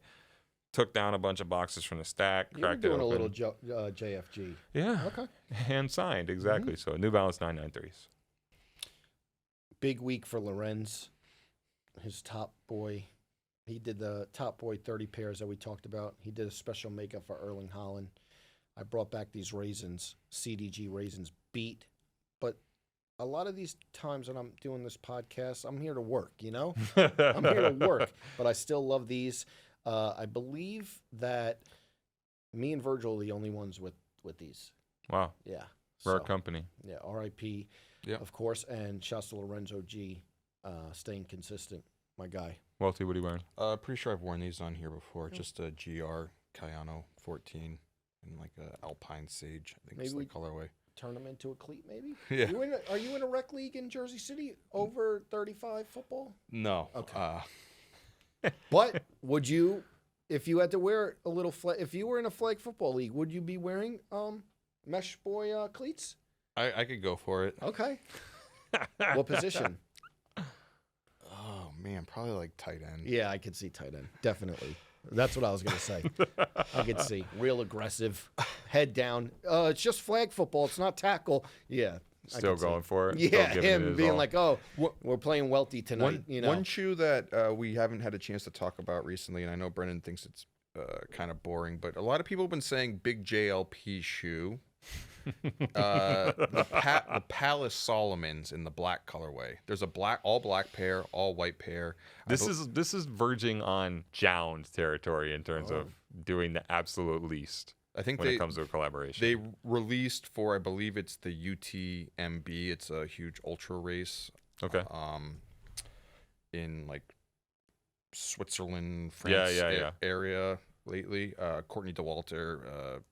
took down a bunch of boxes from the stack, You're cracked it doing open. a little JFG. Yeah. Okay. Hand signed, exactly. So New Balance 993s. Big week for Lorenz. His top boy. He did the top boy 30 pairs that we talked about. He did a special makeup for Erling Haaland. I brought back these raisins, CDG raisins, beat. But a lot of these times when I'm doing this podcast, I'm here to work, you know? I'm here to work. But I still love these. I believe that me and Virgil are the only ones with these. Wow. Yeah. Rare So, company. yeah, RIP, of course. And shouts to Lorenzo G, staying consistent, my guy. Welty, what are you wearing? Pretty sure I've worn these on here before. Just a GR Cayano 14 and like a Alpine Sage. I think it's the colorway. Turn them into a cleat, maybe? Yeah. Are you in a rec league in Jersey City over 35 football? No. Okay. But would you, if you had to wear a little if you were in a flag football league, would you be wearing mesh boy cleats? I could go for it. Okay. What position? Oh man, probably like tight end. Yeah, I could see tight end. Definitely. That's what I was gonna say. I could see real aggressive, head down. It's just flag football. It's not tackle. Yeah. Still going for it. Yeah, Still giving it him his being all. like, "Oh, we're playing Welty tonight." One shoe that we haven't had a chance to talk about recently, and I know Brennan thinks it's kind of boring, but a lot of people have been saying big JLP shoe. The Palace Solomons in the black colorway. There's a all black pair, all white pair. This is verging on Jound territory in terms of doing the absolute least. I think when it comes to a collaboration, they released for, I believe it's the UTMB. It's a huge ultra race. Okay. In like Switzerland, France area lately. Courtney Dauwalter,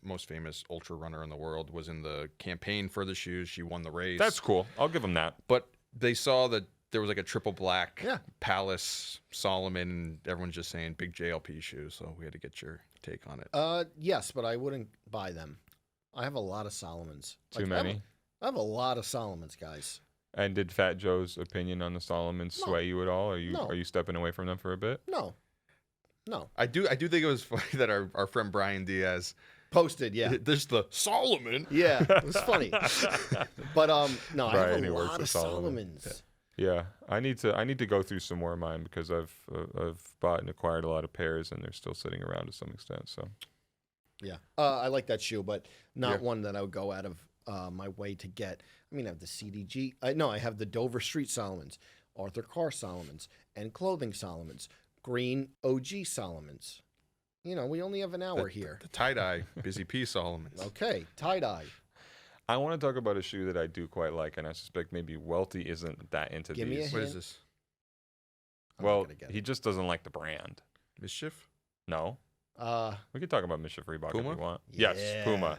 most famous ultra runner in the world, was in the campaign for the shoes. She won the race. That's cool. I'll give them that. But they saw that there was like a triple black Palace Solomon, and everyone's just saying big JLP shoes. So we had to get your take on it. Yes, but I wouldn't buy them. I have a lot of Solomons. Too many? I have a lot of Solomons, guys. And did Fat Joe's opinion on the Solomons sway you at all? Are you stepping away from them for a bit? No. I do think it was funny that our friend Brian Diaz posted, there's the Solomon. Yeah, it was funny. But no, Brian, I have he a works lot with of Solomons. Yeah, I need to go through some more of mine because I've bought and acquired a lot of pairs and they're still sitting around to some extent. So, yeah, I like that shoe, but not one that I would go out of my way to get. I mean, I have the CDG. I have the Dover Street Solomons, Arthur Carr Solomons, and Clothing Solomons, Green OG Solomons. You know, we only have an hour here. The tie-dye Busy P Solomons. Okay, tie-dye. I want to talk about a shoe that I do quite like, and I suspect maybe Welty isn't that into Give me a these. hint. What is this? Well, he just doesn't like the brand. Mischief? No. We could talk about Mischief Reebok Puma? if we want. Yeah. Yes, Puma.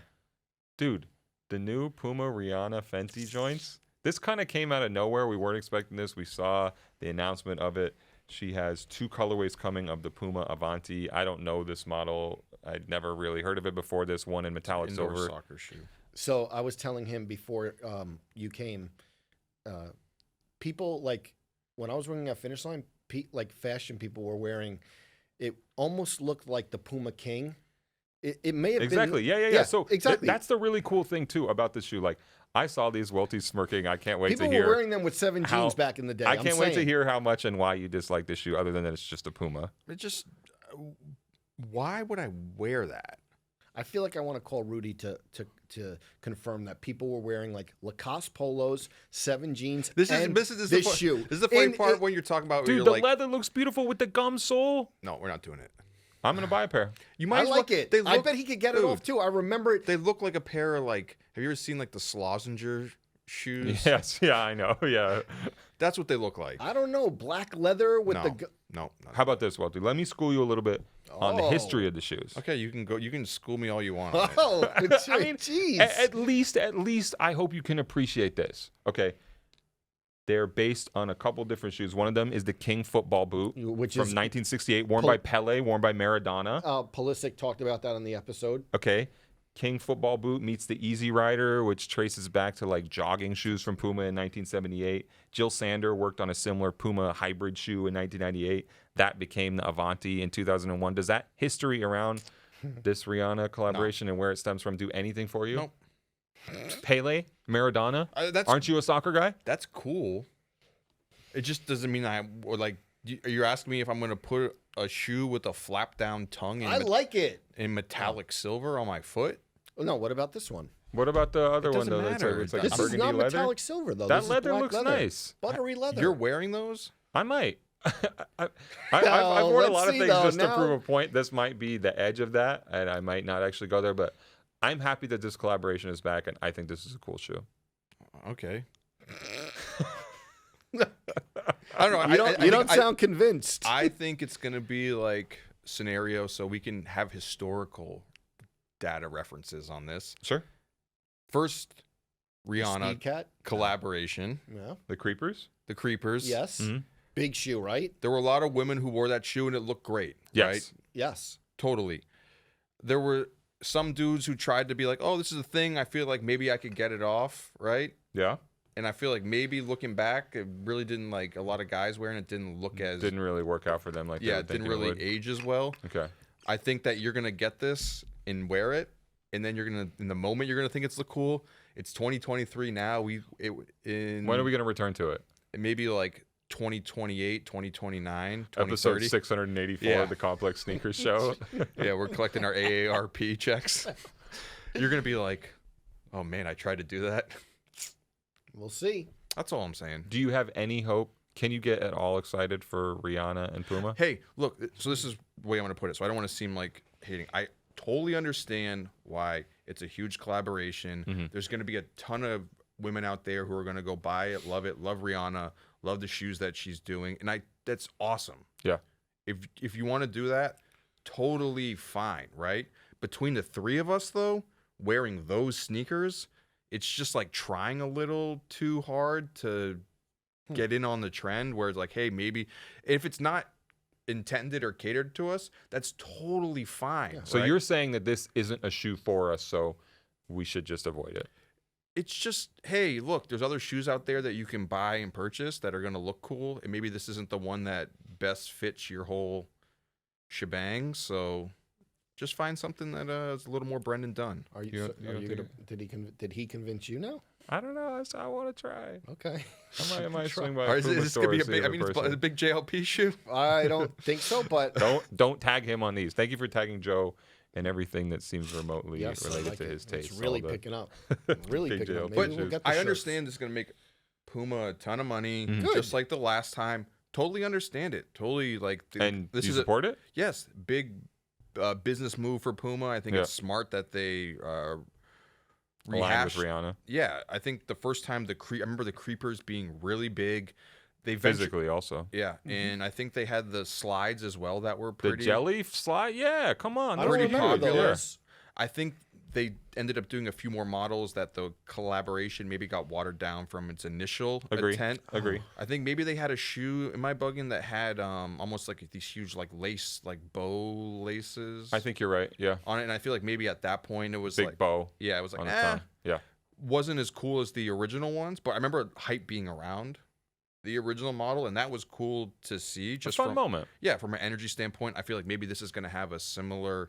Dude, the new Puma Rihanna Fenty joints. This kind of came out of nowhere. We weren't expecting this. We saw the announcement of it. She has 2 colorways coming of the Puma Avanti. I don't know this model. I'd never really heard of it before this. One in metallic Indoor silver. soccer shoe. So I was telling him before you came, people like when I was working at Finish Line, like fashion people were wearing. It almost looked like the Puma King. It may have exactly. been Yeah. So exactly. That's the really cool thing too about this shoe. Like I saw these Welty smirking. I can't wait people to hear. were wearing them with 7 jeans back in the day. I can't wait to hear how much and why you dislike this shoe, other than that it's just a Puma. It just. Why would I wear that? I feel like I want to call Rudy to confirm that people were wearing like Lacoste polos, 7 jeans. This shoe. This is the funny part when you're talking about. Dude, you're the like, leather looks beautiful with the gum sole. no, we're not doing it. I'm gonna buy a pair. You I might as well- like it. They I look- bet he could get it dude, off too. I remember it. They look like a pair of like. Have you ever seen like the Schlesinger shoes? Yes, yeah, I know. Yeah. That's what they look like. I don't know, black leather with No. the. No. How about this, Welty? Let me school you a little bit on the history of the shoes. Okay, you can go. You can school me all you want. On it. Oh, I mean, jeez. at least, I hope you can appreciate this. Okay. They're based on a couple different shoes. One of them is the King football boot, Which from is 1968, worn by Pele, worn by Maradona. Pulisic talked about that on the episode. Okay. King football boot meets the Easy Rider, which traces back to like jogging shoes from Puma in 1978. Jill Sander worked on a similar Puma hybrid shoe in 1998. That became the Avanti in 2001. Does that history around this Rihanna collaboration and where it stems from do anything for you? Nope. Pele, Maradona. That's Aren't you a soccer guy? that's cool. It just doesn't mean or like. You're asking me if I'm gonna put a shoe with a flap down tongue I like it. in metallic silver on my foot? No, what about this one? What about the other one doesn't though? matter. It's like This is burgundy not leather. metallic silver though. That This is leather black looks leather. nice. Buttery leather. You're wearing those? I might. I've No, worn a let's lot of see, things though. just to Now- prove a point. This might be the edge of that, and I might not actually go there. But I'm happy that this collaboration is back, and I think this is a cool shoe. Okay. I don't know. You don't sound convinced. I think it's gonna be like scenario, so we can have historical data references on this. Sure. First, Rihanna Speed cat. collaboration, Yeah. The Creepers. the Creepers. Yes. Mm-hmm. Big shoe, right? There were a lot of women who wore that shoe and it looked great. Yes. Right? Yes. Totally. There were some dudes who tried to be like, oh, this is a thing. I feel like maybe I could get it off, right? Yeah. And I feel like maybe looking back, it really didn't like a lot of guys wearing it didn't look as Didn't really work out for them like they yeah, were it didn't thinking really would. age as well. Okay. I think that you're gonna get this and wear it, and then you're gonna in the moment you're gonna think it's look cool. It's 2023 now. When are we going to return to it? maybe like 2028, 2029, Episode 2030. 684 Yeah. of the Complex Sneakers Show. Yeah, we're collecting our AARP checks. You're gonna be like, oh man, I tried to do that. We'll see. That's all I'm saying. Do you have any hope? Can you get at all excited for Rihanna and Puma? Hey, look, so this is the way I'm going to put it. So I don't want to seem like hating. I totally understand why it's a huge collaboration. Mm-hmm. There's going to be a ton of women out there who are going to go buy it, love Rihanna, love the shoes that she's doing. And that's awesome. Yeah. If you want to do that, totally fine, right? Between the three of us, though, wearing those sneakers, it's just like trying a little too hard to get in on the trend where it's like, hey, maybe if it's not intended or catered to us, that's totally fine. So right? you're saying that this isn't a shoe for us, so we should just avoid it. It's just, hey, look, there's other shoes out there that you can buy and purchase that are going to look cool. And maybe this isn't the one that best fits your whole shebang. So just find something that is a little more Brendan Dunne. Are you? You so- don't- you are don't you think gonna? Did he convince you now? I don't know. I want to try. Okay. I might swing by Or a is Puma this store going and to see be a it big, in it's a person. big JLP shoe? I don't think so, but Don't tag him on these. Thank you for tagging Joe and everything that seems remotely yes, I related like to it. his taste. It's really all the- picking up. Really Big picking up. jail. Maybe But we'll get the I shirts. understand it's going to make Puma a ton of money, Mhm. Good. just like the last time. Totally understand it. Totally like. And this do you is support it? yes, big business move for Puma. I think Yeah. it's smart that they Aligned with rehashed. Rihanna. Yeah, I think the first time I remember the Creepers being really big. They ventured, Physically also. yeah, and I think they had the slides as well that were The pretty. jelly slide? Yeah, come on. I those don't are pretty remember popular. those. I think they ended up doing a few more models that the collaboration maybe got watered down from its initial Agree. intent. Agree. I think maybe they had a shoe. Am I bugging that had almost like these huge like lace like bow laces? I think you're right. Yeah. on it, and I feel like maybe at that point it was Big like bow yeah, it was like on the tongue. Yeah. wasn't as cool as the original ones, but I remember hype being around the original model, and that was cool to see. Just Just a fun from moment. yeah, from an energy standpoint, I feel like maybe this is going to have a similar,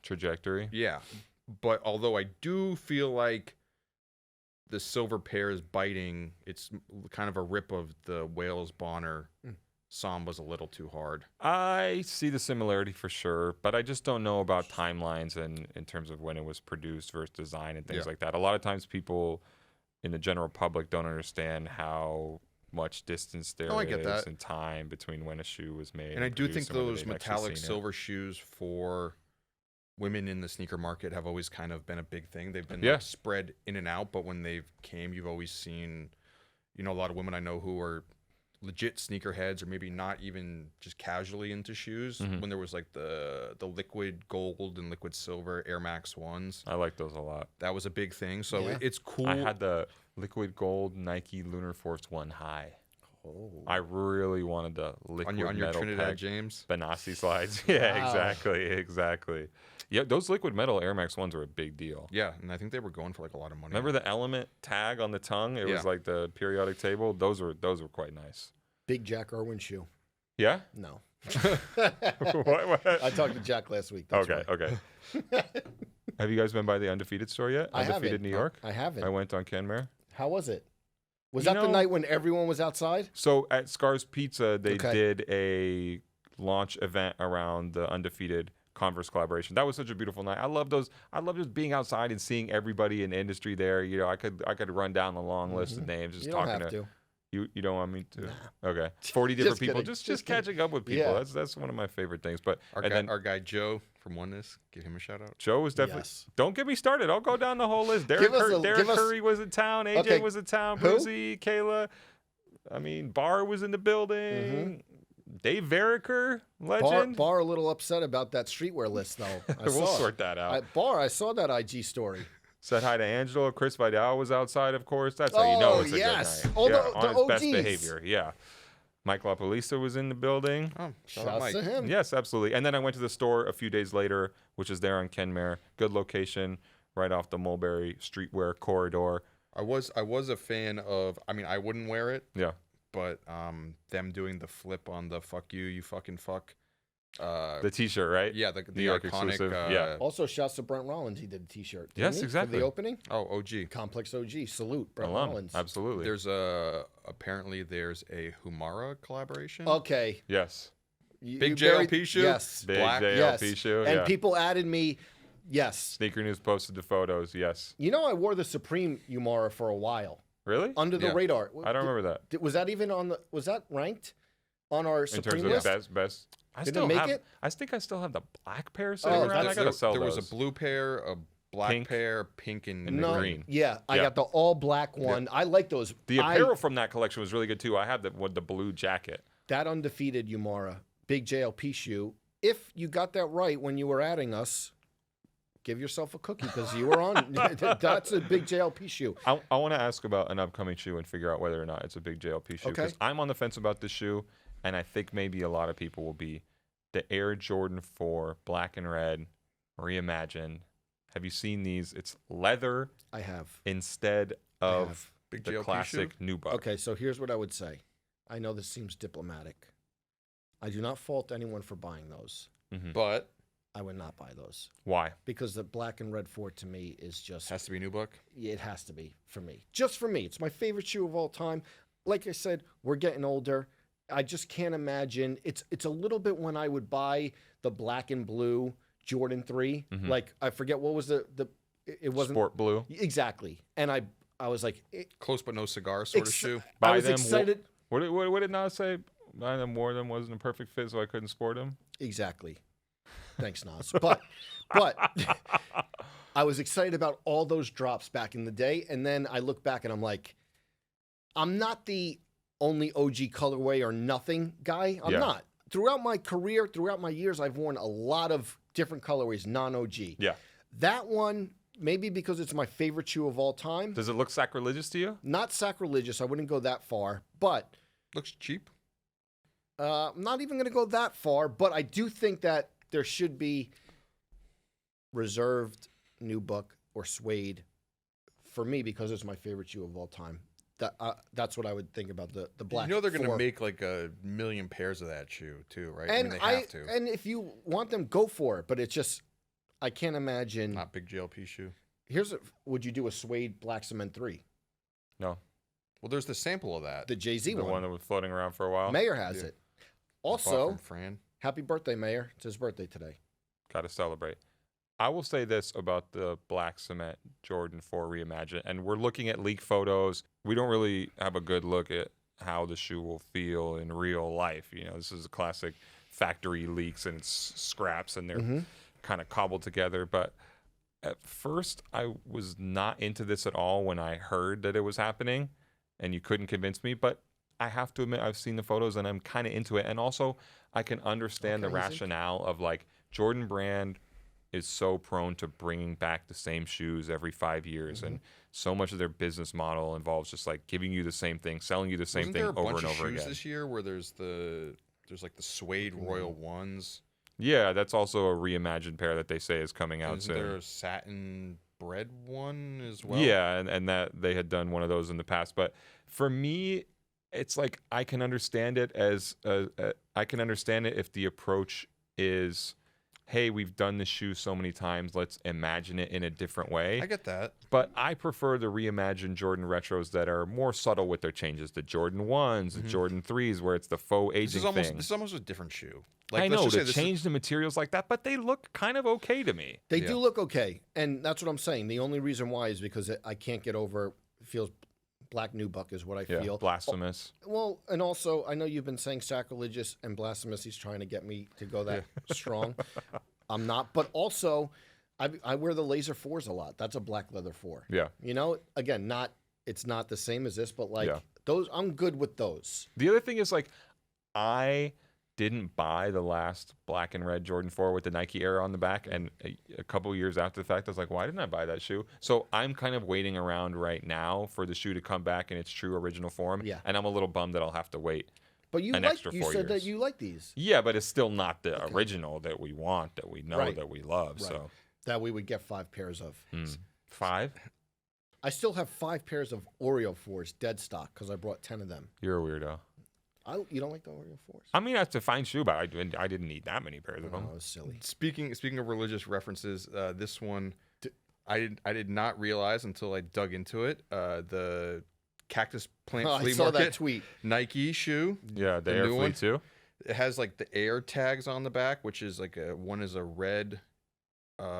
Trajectory. yeah. But although I do feel like the silver pair is biting, it's kind of a rip of the Wales Bonner. Samba's a little too hard. I see the similarity for sure, but I just don't know about timelines and in terms of when it was produced versus design and things Yeah. like that. A lot of times people in the general public don't understand how much distance there I get is that. and time between when a shoe was made. And I do think produced and whether those they've actually metallic seen it. silver shoes for women in the sneaker market have always kind of been a big thing. They've been Yeah. like spread in and out, but when they've came, you've always seen, you know, a lot of women I know who are legit sneakerheads or maybe not even just casually into shoes. Mhm. When there was like the liquid gold and liquid silver Air Max 1s, I like those a lot. that was a big thing. So Yeah. it's cool. I had the liquid gold Nike Lunar Force 1 high. Oh. I really wanted the liquid on your metal Trinidad peg James. Benassi slides. Yeah, Wow. exactly. Yeah, those liquid metal Air Max 1s are a big deal. Yeah, and I think they were going for like a lot of money. Remember the element tag on the tongue? It was Yeah. like the periodic table. Those were quite nice. Big Jack Irwin shoe. Yeah? No. What? I talked to Jack last week. That's Okay, why. okay. Have you guys been by the Undefeated store yet? I Undefeated haven't. New York? I haven't. I went on Kenmare. How was it? Was You that the know- night when everyone was outside? So at Scar's Pizza, they Okay. did a launch event around the Undefeated Converse collaboration. That was such a beautiful night. I love those. I love just being outside and seeing everybody in the industry there. You know, I could run down the long list of names, just You don't talking have to to. you. don't want me to? Nah. Okay, 40 different Just people. kidding. Just Just kidding. catching up with people. Yeah. That's one of my favorite things. But Our and guy, then our guy Joe from Oneness, give him a shout out. Joe was definitely. Yes. Don't get me started. I'll go down the whole list. Derek, Give us a- Derek give us- Curry was in town. AJ Okay. was in town. Who? Boozy, Kayla. I mean, Barr was in the building. Dave Veriker, legend. Bar a little upset about that streetwear list, though. I We'll saw it. sort that out. I saw that IG story. Said hi to Angelo. Chris Vidal was outside, of course. That's how you know Oh, it's yes. a good night. All yeah, the on his best OGs. behavior. Yeah. Mike LaPalisa was in the building. Oh, shout out Shouts Mike. to him. Yes, absolutely. And then I went to the store a few days later, which is there on Kenmare. Good location, right off the Mulberry streetwear corridor. I was a fan of. I mean, I wouldn't wear it, Yeah. but them doing the flip on the "fuck you, you fucking fuck." The T-shirt, right? Yeah, the New York iconic. exclusive, yeah. Also, shouts to Brent Rollins. He did a T-shirt. didn't Yes, he? exactly. For the opening. Oh, OG. Complex OG. Salute, Brent Alum. Rollins. Absolutely. There's apparently there's a Humara collaboration. Okay. Yes. Big Very- JLP shoe? Yes. Big Black. JLP Yes. shoe. And yeah. people added me. Yes. Sneaker News posted the photos. Yes. You know, I wore the Supreme Umara for a while Really? under the Yeah. radar. I don't remember that. Was that even on the? Was that ranked on our In Supreme terms of list? best. I Did it still make have, it? I think I still have the black pair sitting Oh, around. I gotta sell there those. was a blue pair, a black Pink. pair, pink and And the No. green. Yeah, I Yeah. got the all black one. I like those. The apparel from that collection was really good too. I had the with the blue jacket. That Undefeated Umara, big JLP shoe. If you got that right when you were adding us, give yourself a cookie because you were on. That's a big JLP shoe. I want to ask about an upcoming shoe and figure out whether or not it's a big JLP shoe. Because Okay. I'm on the fence about this shoe, and I think maybe a lot of people will be the Air Jordan 4 black and red reimagined. Have you seen these? It's leather I have. instead have. of Big the JLP classic shoe? nubuck. Okay, so here's what I would say. I know this seems diplomatic. I do not fault anyone for buying those. But I would not buy those Why? because the black and red 4 to me is just. has to be new book. It has to be for me. Just for me. It's my favorite shoe of all time. Like I said, we're getting older. I just can't imagine. It's a little bit when I would buy the black and blue Jordan 3. Like I forget what was it wasn't Sport blue. exactly. And I was like Close but no cigar sort of ex- shoe. I Buy was them. excited. What did it not say? Buy them, wore them, wasn't a perfect fit, so I couldn't sport them. Exactly. Thanks, Nas. But I was excited about all those drops back in the day, and then I look back and I'm like, I'm not the only OG colorway or nothing guy. I'm Yeah. not. Throughout my career, throughout my years, I've worn a lot of different colorways, non-OG. Yeah. That one, maybe because it's my favorite shoe of all time. Does it look sacrilegious to you? Not sacrilegious. I wouldn't go that far, but Looks cheap. I'm not even going to go that far. But I do think that there should be reserved nubuck or suede for me because it's my favorite shoe of all time. That's what I would think about the black. You know they're going to 4. make like a million pairs of that shoe too, right? and I mean, they have to. and if you want them, go for it. But it's just I can't imagine. Not big JLP shoe. Would you do a suede black cement 3? No. Well, there's the sample of that. The Jay-Z The one. one that was floating around for a while. Mayor has Yeah. it. I bought Also, from Fran. happy birthday, Mayor. It's his birthday today. Got to celebrate. I will say this about the black cement Jordan 4 Reimagined, and we're looking at leak photos. We don't really have a good look at how the shoe will feel in real life. You know, this is a classic factory leaks and it's scraps and they're kind of cobbled together. But at first, I was not into this at all when I heard that it was happening, and you couldn't convince me. But I have to admit, I've seen the photos and I'm kind of into it. And also, I can understand the rationale of like Jordan Brand is so prone to bringing back the same shoes every 5 years, and so much of their business model involves just like giving you the same thing, selling you the same thing over and over again. This year where there's like the suede Royal Ones. Yeah, that's also a reimagined pair that they say is coming out soon. Isn't there a satin Bred one as well? Yeah, and that they had done one of those in the past. But for me, it's like I can understand it as I can understand it if the approach is, hey, we've done this shoe so many times, let's imagine it in a different way. I get that. But I prefer the reimagined Jordan retros that are more subtle with their changes. The Jordan 1s, the Jordan 3s, where it's the faux aging thing. This is almost a different shoe. Like, I know, to change the materials like that, but they look kind of okay to me. They do look okay, and that's what I'm saying. The only reason why is because I can't get over, it feels Black Nubuck is what I feel. Blasphemous. Well, and also, I know you've been saying sacrilegious and blasphemous. He's trying to get me to go that strong. I'm not. But also, I wear the Laser 4s a lot. That's a black leather 4. Yeah. You know, again, it's not the same as this, but like those, I'm good with those. The other thing is like, I didn't buy the last black and red Jordan 4 with the Nike era on the back, and a couple years after the fact I was like, why didn't I buy that shoe? So I'm kind of waiting around right now for the shoe to come back in its true original form, and I'm a little bummed that I'll have to wait. But you extra 4 you said years. that you like these. Yeah, but it's still not the original that we want, that we know, that we love. So that we would get 5 pairs of. 5? I still have 5 pairs of Oreo 4s dead stock because I brought 10 of them. You're a weirdo. You don't like the Oreo 4s? I mean, that's a fine shoe, but I didn't need that many pairs of them. Oh, it was silly. Speaking of religious references, this one I did not realize until I dug into it. The Cactus Plant Flea I saw Market that tweet. Nike shoe. Yeah, the Air new Flea one. too. It has like the Air tags on the back, which is like one is a red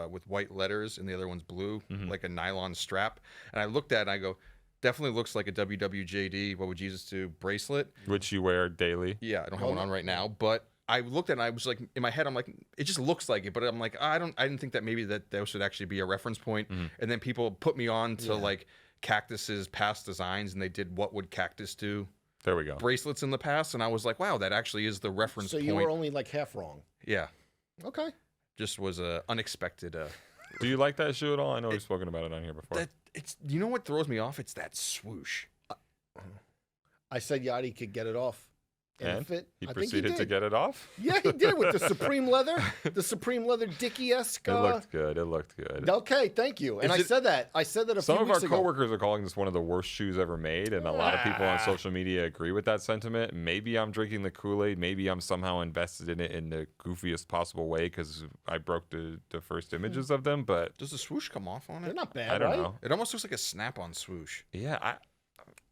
with white letters, and the other one's blue, like a nylon strap. And I looked at it and I go, definitely looks like a WWJD, what would Jesus do, bracelet. Which you wear daily. Yeah, I don't have one on right now, but I looked at it and I was like, in my head, I'm like, it just looks like it, but I'm like, I didn't think that maybe that should actually be a reference point. And then people put me on to like Cactus's past designs, and they did what would Cactus do There we go. bracelets in the past, and I was like, wow, that actually is the reference So point. you were only like half wrong. Yeah. Okay. Just was a unexpected. Do you like that shoe at all? I know we've spoken about it on here before. You know what throws me off? It's that swoosh. I said Yachty could get it off. And fit. he I think proceeded to did. get it off? Yeah, he did with the Supreme leather. The Supreme leather Dickie-esque. It looked good. It looked good. Okay, thank you. And I said that a Some few of our weeks ago. coworkers are calling this one of the worst shoes ever made, and a lot of people on social media agree with that sentiment. Maybe I'm drinking the Kool-Aid. Maybe I'm somehow invested in it in the goofiest possible way because I broke the first images of them. But Does the swoosh come off on it? They're not bad, I don't right? know. It almost looks like a snap-on swoosh. Yeah,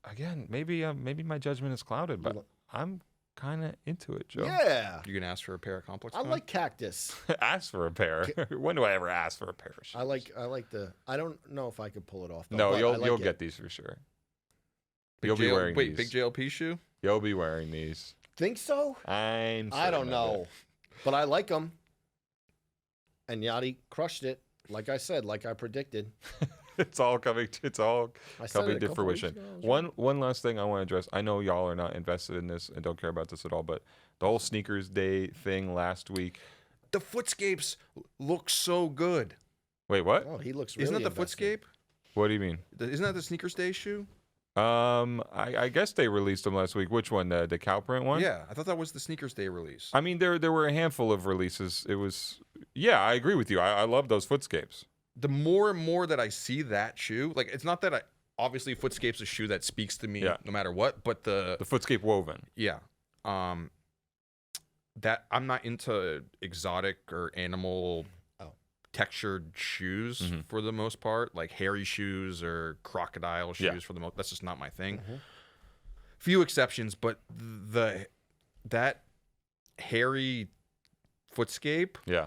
again, maybe my judgment is clouded, but I'm kind of into it, Joe. Yeah. You can ask for a pair of complex. I like Cactus. Ask for a pair. When do I ever ask for a pair of shoes? I like the. I don't know if I could pull it off. Though, No, but I you'll like it. get these for sure. Big You'll be wearing Wait, these. big JLP shoe? You'll be wearing these. Think so? I I don't certain of know, but I like them. And Yachty crushed it, like I said, like I predicted. it. It's all coming. It's all I said coming it a to couple weeks fruition. ago, I was One last thing I want to address. I know y'all are not invested in this and don't care about this at all, but the whole sneakers day thing last week. The footscapes look so good. Wait, what? Oh, he looks. Really Isn't that the invested. footscape? What do you mean? Isn't that the Sneakers Day shoe? I guess they released them last week. Which one? The cow print one? Yeah, I thought that was the Sneakers Day release. I mean, there were a handful of releases. It was, yeah, I agree with you. I love those footscapes. The more and more that I see that shoe, like it's not that obviously footscape's a shoe that speaks to me no matter what, but the footscape woven. Yeah. That I'm not into exotic or animal textured shoes for the most part, like hairy shoes or crocodile shoes for the most. That's just not my thing. Few exceptions, but that hairy footscape. Yeah.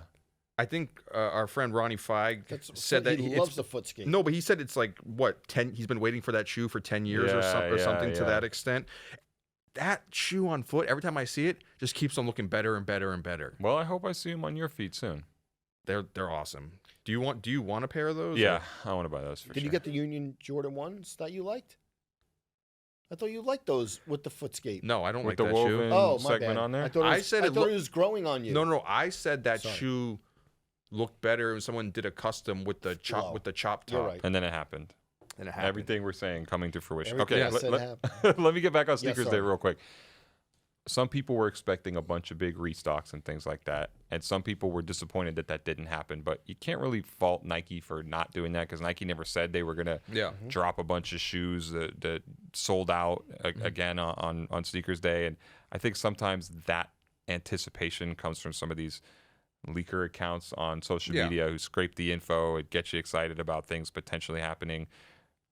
I think our friend Ronnie Feig said that he loves the footscape. No, but he said it's like what 10. He's been waiting for that shoe for 10 years or something to that extent. that shoe on foot, every time I see it, just keeps on looking better and better and better. Well, I hope I see them on your feet soon. They're awesome. Do you want a pair of those? Yeah, I want to buy those for Did sure. you get the Union Jordan 1s that you liked? I thought you liked those with the footscape. No, I don't with like the that shoe. woven Oh, my segment bad. on there? I thought I it was, said I it thought look- it was growing on you. No, I said that Sorry. shoe looked better when someone did a custom with the Flow. chop top. You're right. And then it happened. And it happened. Everything we're saying coming to fruition. Everything Okay, I said happened. let me get back on Sneakers Day sorry. real quick. Some people were expecting a bunch of big restocks and things like that, and some people were disappointed that that didn't happen. But you can't really fault Nike for not doing that because Nike never said they were gonna Yeah. drop a bunch of shoes that sold out again on Sneakers Day. And I think sometimes that anticipation comes from some of these leaker accounts on social Yeah. media who scrape the info. It gets you excited about things potentially happening.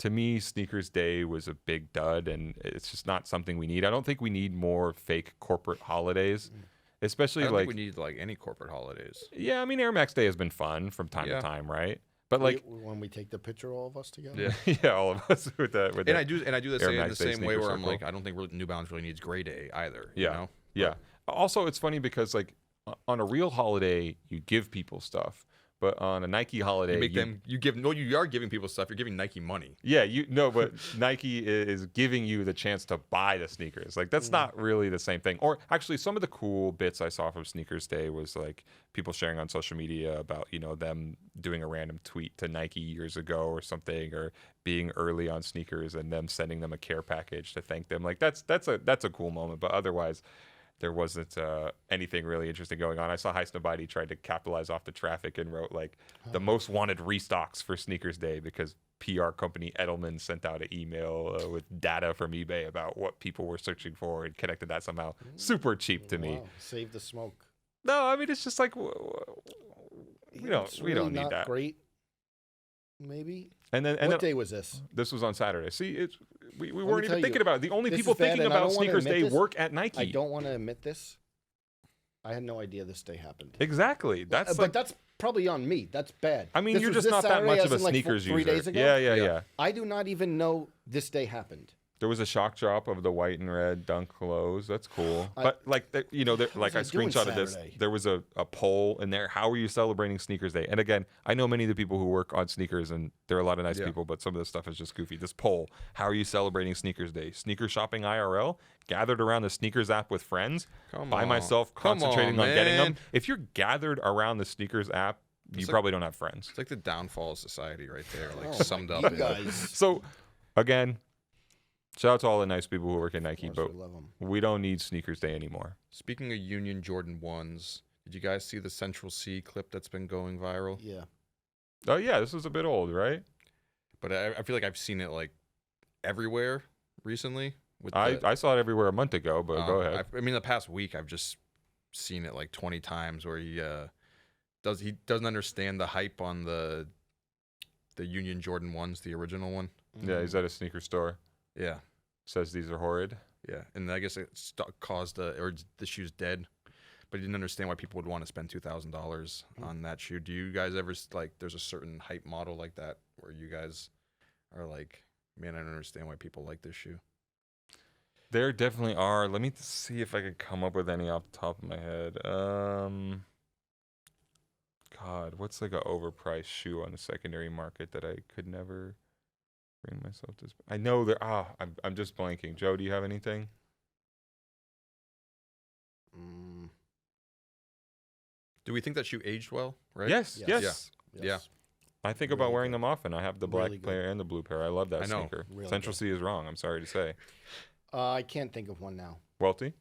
To me, Sneakers Day was a big dud, and it's just not something we need. I don't think we need more fake corporate holidays, I especially don't like think we need like any corporate holidays. yeah. I mean, Air Max Day has been fun from time Yeah. to time, right? But like when we take the picture, all of us together. Yeah. yeah, all of us with that. With And that. I do the Air same Max the Day same way sneaker where I'm circle. like, I don't think New Balance really needs Gray Day either. Yeah. You know? Yeah. Also, it's funny because like on a real holiday, you give people stuff, but on a Nike holiday, You make them. You give. No, you are giving people stuff. You're giving Nike money. Yeah, but Nike is giving you the chance to buy the sneakers. Like that's not really the same thing. Or actually, some of the cool bits I saw from Sneakers Day was like people sharing on social media about them doing a random tweet to Nike years ago or something, or being early on sneakers and them sending them a care package to thank them. Like that's a cool moment. But otherwise, there wasn't anything really interesting going on. I saw Heisnabadi tried to capitalize off the traffic and wrote like the most wanted restocks for Sneakers Day because PR company Edelman sent out an email with data from eBay about what people were searching for and connected that somehow. Super cheap to me. Wow, save the smoke. No, I mean it's just like we It's don't really need not that. Great. Maybe. And then What day was this? this was on Saturday. See, we me weren't tell even thinking you, about it. The only this people is bad, thinking and I about don't wanna Sneakers admit Day this. work at Nike. I don't want to admit this. I had no idea this day happened. Exactly. That's But like that's probably on me. That's bad. I mean, This you're was just this not that Saturday, much as of a in, like, sneakers 3 user. days ago? Yeah. I do not even know this day happened. There was a shock drop of the white and red Dunk lows. That's cool. But like like I was I doing screenshotted this. Saturday? There was a poll in there. How are you celebrating Sneakers Day? And again, I know many of the people who work on sneakers, and there are a lot of nice people, but some of this stuff is just goofy. This poll: how are you celebrating Sneakers Day? Sneaker shopping IRL? Gathered around the sneakers app with friends? Come By on. myself, Come concentrating on, on getting them. man. If you're gathered around the sneakers app, you like- probably don't have friends. It's like the downfall of society right there, like Oh, summed up. You in- guys. So, again, shout out to all the nice people who work at Nike, Of course, but we love 'em. we don't need Sneakers Day anymore. Speaking of Union Jordan 1s, did you guys see the Central C clip that's been going viral? Yeah. Oh yeah, this was a bit old, right? But I feel like I've seen it like everywhere recently. With I saw it everywhere a month ago, but go ahead. I mean, the past week I've just seen it like 20 times where he doesn't understand the hype on the Union Jordan 1s, the original one. Yeah, he's at a sneaker store. Yeah, Says these are horrid. yeah, and I guess it caused or the shoe's dead. But he didn't understand why people would want to spend $2,000 on that shoe. Do you guys ever like? There's a certain hype model like that where you guys are like, man, I don't understand why people like this shoe. There definitely are. Let me see if I could come up with any off the top of my head. God, what's like an overpriced shoe on the secondary market that I could never bring myself to? I know there. I'm just blanking. Joe, do you have anything? Mm, Do we think that shoe aged well? Right? Yes. Yes. Yes. yes. Yeah. I think about Really wearing good. them often. I have the black Really good. pair and the blue pair. I love that I know. sneaker. Really Central good. C is wrong. I'm sorry to say. I can't think of one now. Welty?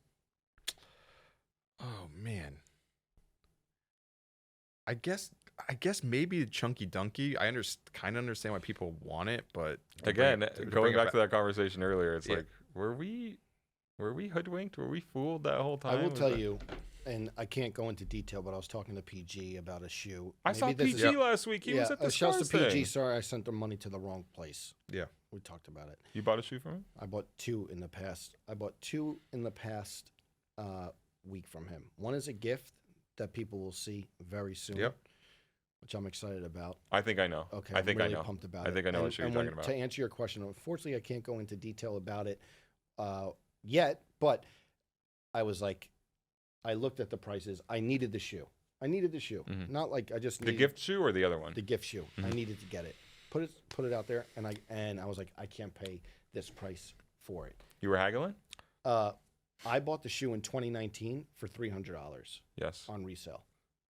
Oh man. I guess maybe the Chunky Dunky. I kind of understand why people want it, but Again, going back to that. that conversation earlier, it's Yeah. like, were we hoodwinked? Were we fooled that whole time? I will Was tell that- you, and I can't go into detail, but I was talking to PG about a shoe. I saw Maybe this PG is- last week. He was at the shouts to Stars PG. thing. Sorry, I sent the money to the wrong place. Yeah. We talked about it. You bought a shoe from him? I bought two in the past. Week from him. One is a gift that people will see very soon. Yep. Which I'm excited about. I think I know. Okay, I think I'm really I know. pumped about I it. think I know and, what shoe you're and talking when- about. To answer your question, unfortunately, I can't go into detail about it. yet, but I was like, I looked at the prices. I needed the shoe. Not like I just needed The gift shoe or the other one? the gift shoe. I needed to get it. Put it out there, and I was like, I can't pay this price for it. You were haggling? I bought the shoe in 2019 for $300 Yes. on resale.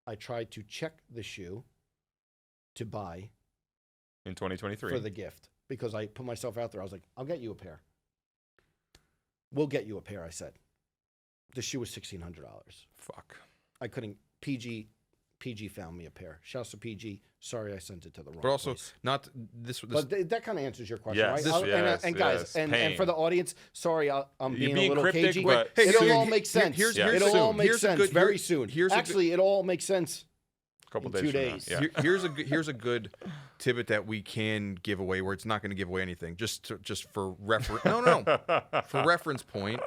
I tried to check the shoe to buy In 2023. for the gift because I put myself out there. I was like, I'll get you a pair. We'll get you a pair, I said. The shoe was $1,600. Fuck. I couldn't. PG found me a pair. Shouts to PG. Sorry, I sent it to the wrong But also, place. not this. But that kind of answers your question, Yes, right? this- And yes, guys, yes, and pain. for the audience, sorry, I'm You're being a being little cryptic, cagey. but It'll soon. all make sense. here's It'll soon. all make Here's a sense good- very soon. here's a Actually, it all makes sense. A couple in days 2 from now, days. Yeah. Here's a good tidbit that we can give away where it's not going to give away anything. Just for reference. No. For reference point,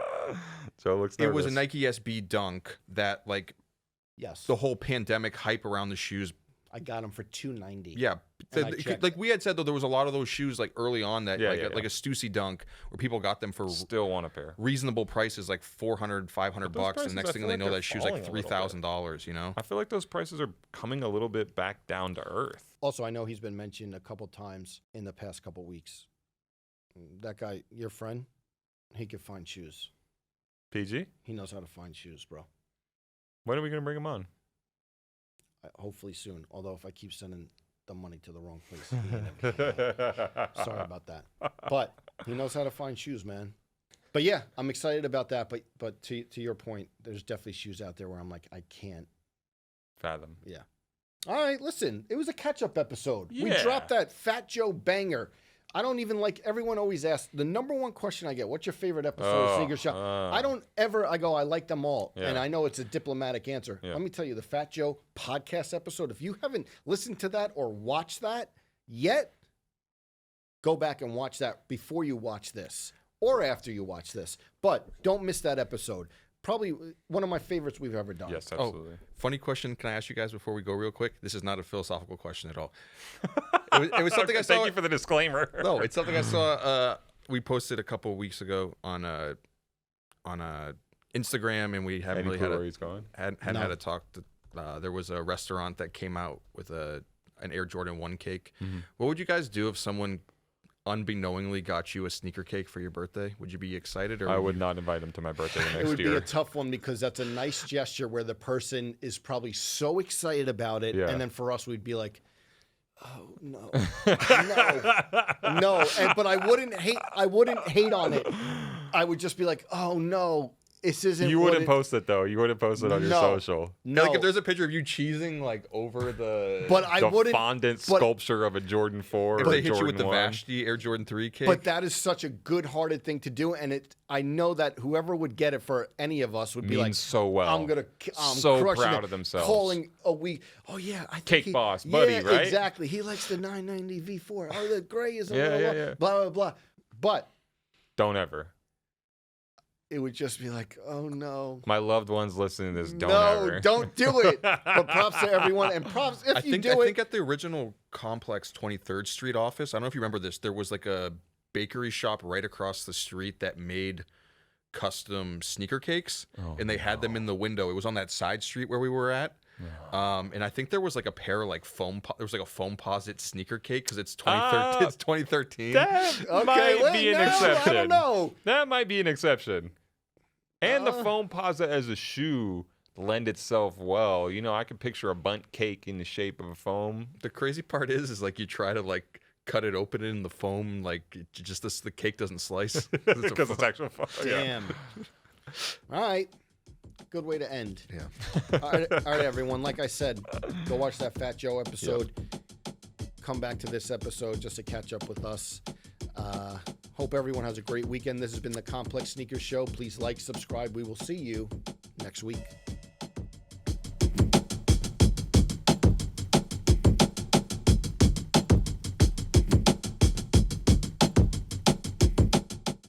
So it looks it was a nervous. Nike SB Dunk that like Yes. the whole pandemic hype around the shoes. I got them for $290. Yeah, And I checked. like we had said though, there was a lot of those shoes like early on that Yeah, like yeah, like a Stussy Dunk where people got them for Still want a pair. reasonable prices like $400, $500 But those bucks, prices, and next I thing feel they like know they're that shoe's like falling a little bit. $3,000. You know, I feel like those prices are coming a little bit back down to earth. Also, I know he's been mentioned a couple times in the past couple weeks. That guy, your friend, he could find shoes. PG? He knows how to find shoes, bro. When are we going to bring him on? Hopefully soon. Although if I keep sending the money to the wrong place, he ain't never- sorry about that. But he knows how to find shoes, man. But yeah, I'm excited about that. But to your point, there's definitely shoes out there where I'm like, I can't. Fathom. Yeah. All right, listen. It was a catch-up episode. We Yeah. dropped that Fat Joe banger. I don't even like. Everyone always asks the number one question I get: what's your favorite episode of Sneaker Shop? I don't ever. I go. I like them all, Yeah. and I know it's a diplomatic answer. Yeah. Let me tell you, the Fat Joe podcast episode. If you haven't listened to that or watched that yet, go back and watch that before you watch this or after you watch this. But don't miss that episode. Probably one of my favorites we've ever done. Yes, absolutely. funny question. Can I ask you guys before we go real quick? This is not a philosophical question at all. It was something I saw. Thank you for the disclaimer. No, it's something I saw. We posted a couple of weeks ago on Instagram, and we haven't Any really clue had where he's going? hadn't had a talk. There was a restaurant that came out with an Air Jordan 1 cake. Mm-hmm. What would you guys do if someone unbeknowingly got you a sneaker cake for your birthday? Would you be excited? Or I would not invite him to my birthday the It next would be year. a tough one because that's a nice gesture where the person is probably so excited about it, Yeah. and then for us we'd be like, "Oh no, no!" But I wouldn't hate on it. I would just be like, "Oh no, this isn't." You what wouldn't it- post it though. You wouldn't post it on your No. social. No, like if there's a picture of you cheesing like over the. but I The wouldn't. fondant but- sculpture of a Jordan 4 if or they a hit you with Jordan the 1. Vashti Air Jordan 3 cake. But that is such a good-hearted thing to do, and I know that whoever would get it for any of us would be Means like, so well. I'm So crushing proud it." of themselves. Calling a week. Oh yeah, I think Cake boss, buddy, yeah, right? Exactly. He likes the 990 V4. Oh, the gray is a Yeah, little yeah, low, yeah. blah blah blah. But Don't ever. it would just be like, oh no. My loved ones listening to this, don't no, ever. don't do it. But props to everyone, and props if I you think do I it. think at the original Complex 23rd Street office, I don't know if you remember this. There was like a bakery shop right across the street that made custom sneaker cakes, and they had them in the window. It was on that side street where we were at. And I think there was like a pair of like there was like a foamposite sneaker cake because it's 2013. It's 2013. That Okay, might well, be an no, exception. I don't know. That might be an exception. And the foam posit as a shoe lend itself well. You know, I could picture a bundt cake in the shape of a foam. The crazy part is like you try to like cut it open in the foam, like the cake doesn't slice Because it's actual foam. Yeah. Damn. All right. Good way to end. Yeah. All right, everyone. Like I said, go watch that Fat Joe episode. Come back to this episode just to catch up with us. Hope everyone has a great weekend. This has been the Complex Sneakers Show. Please like, subscribe. We will see you next week.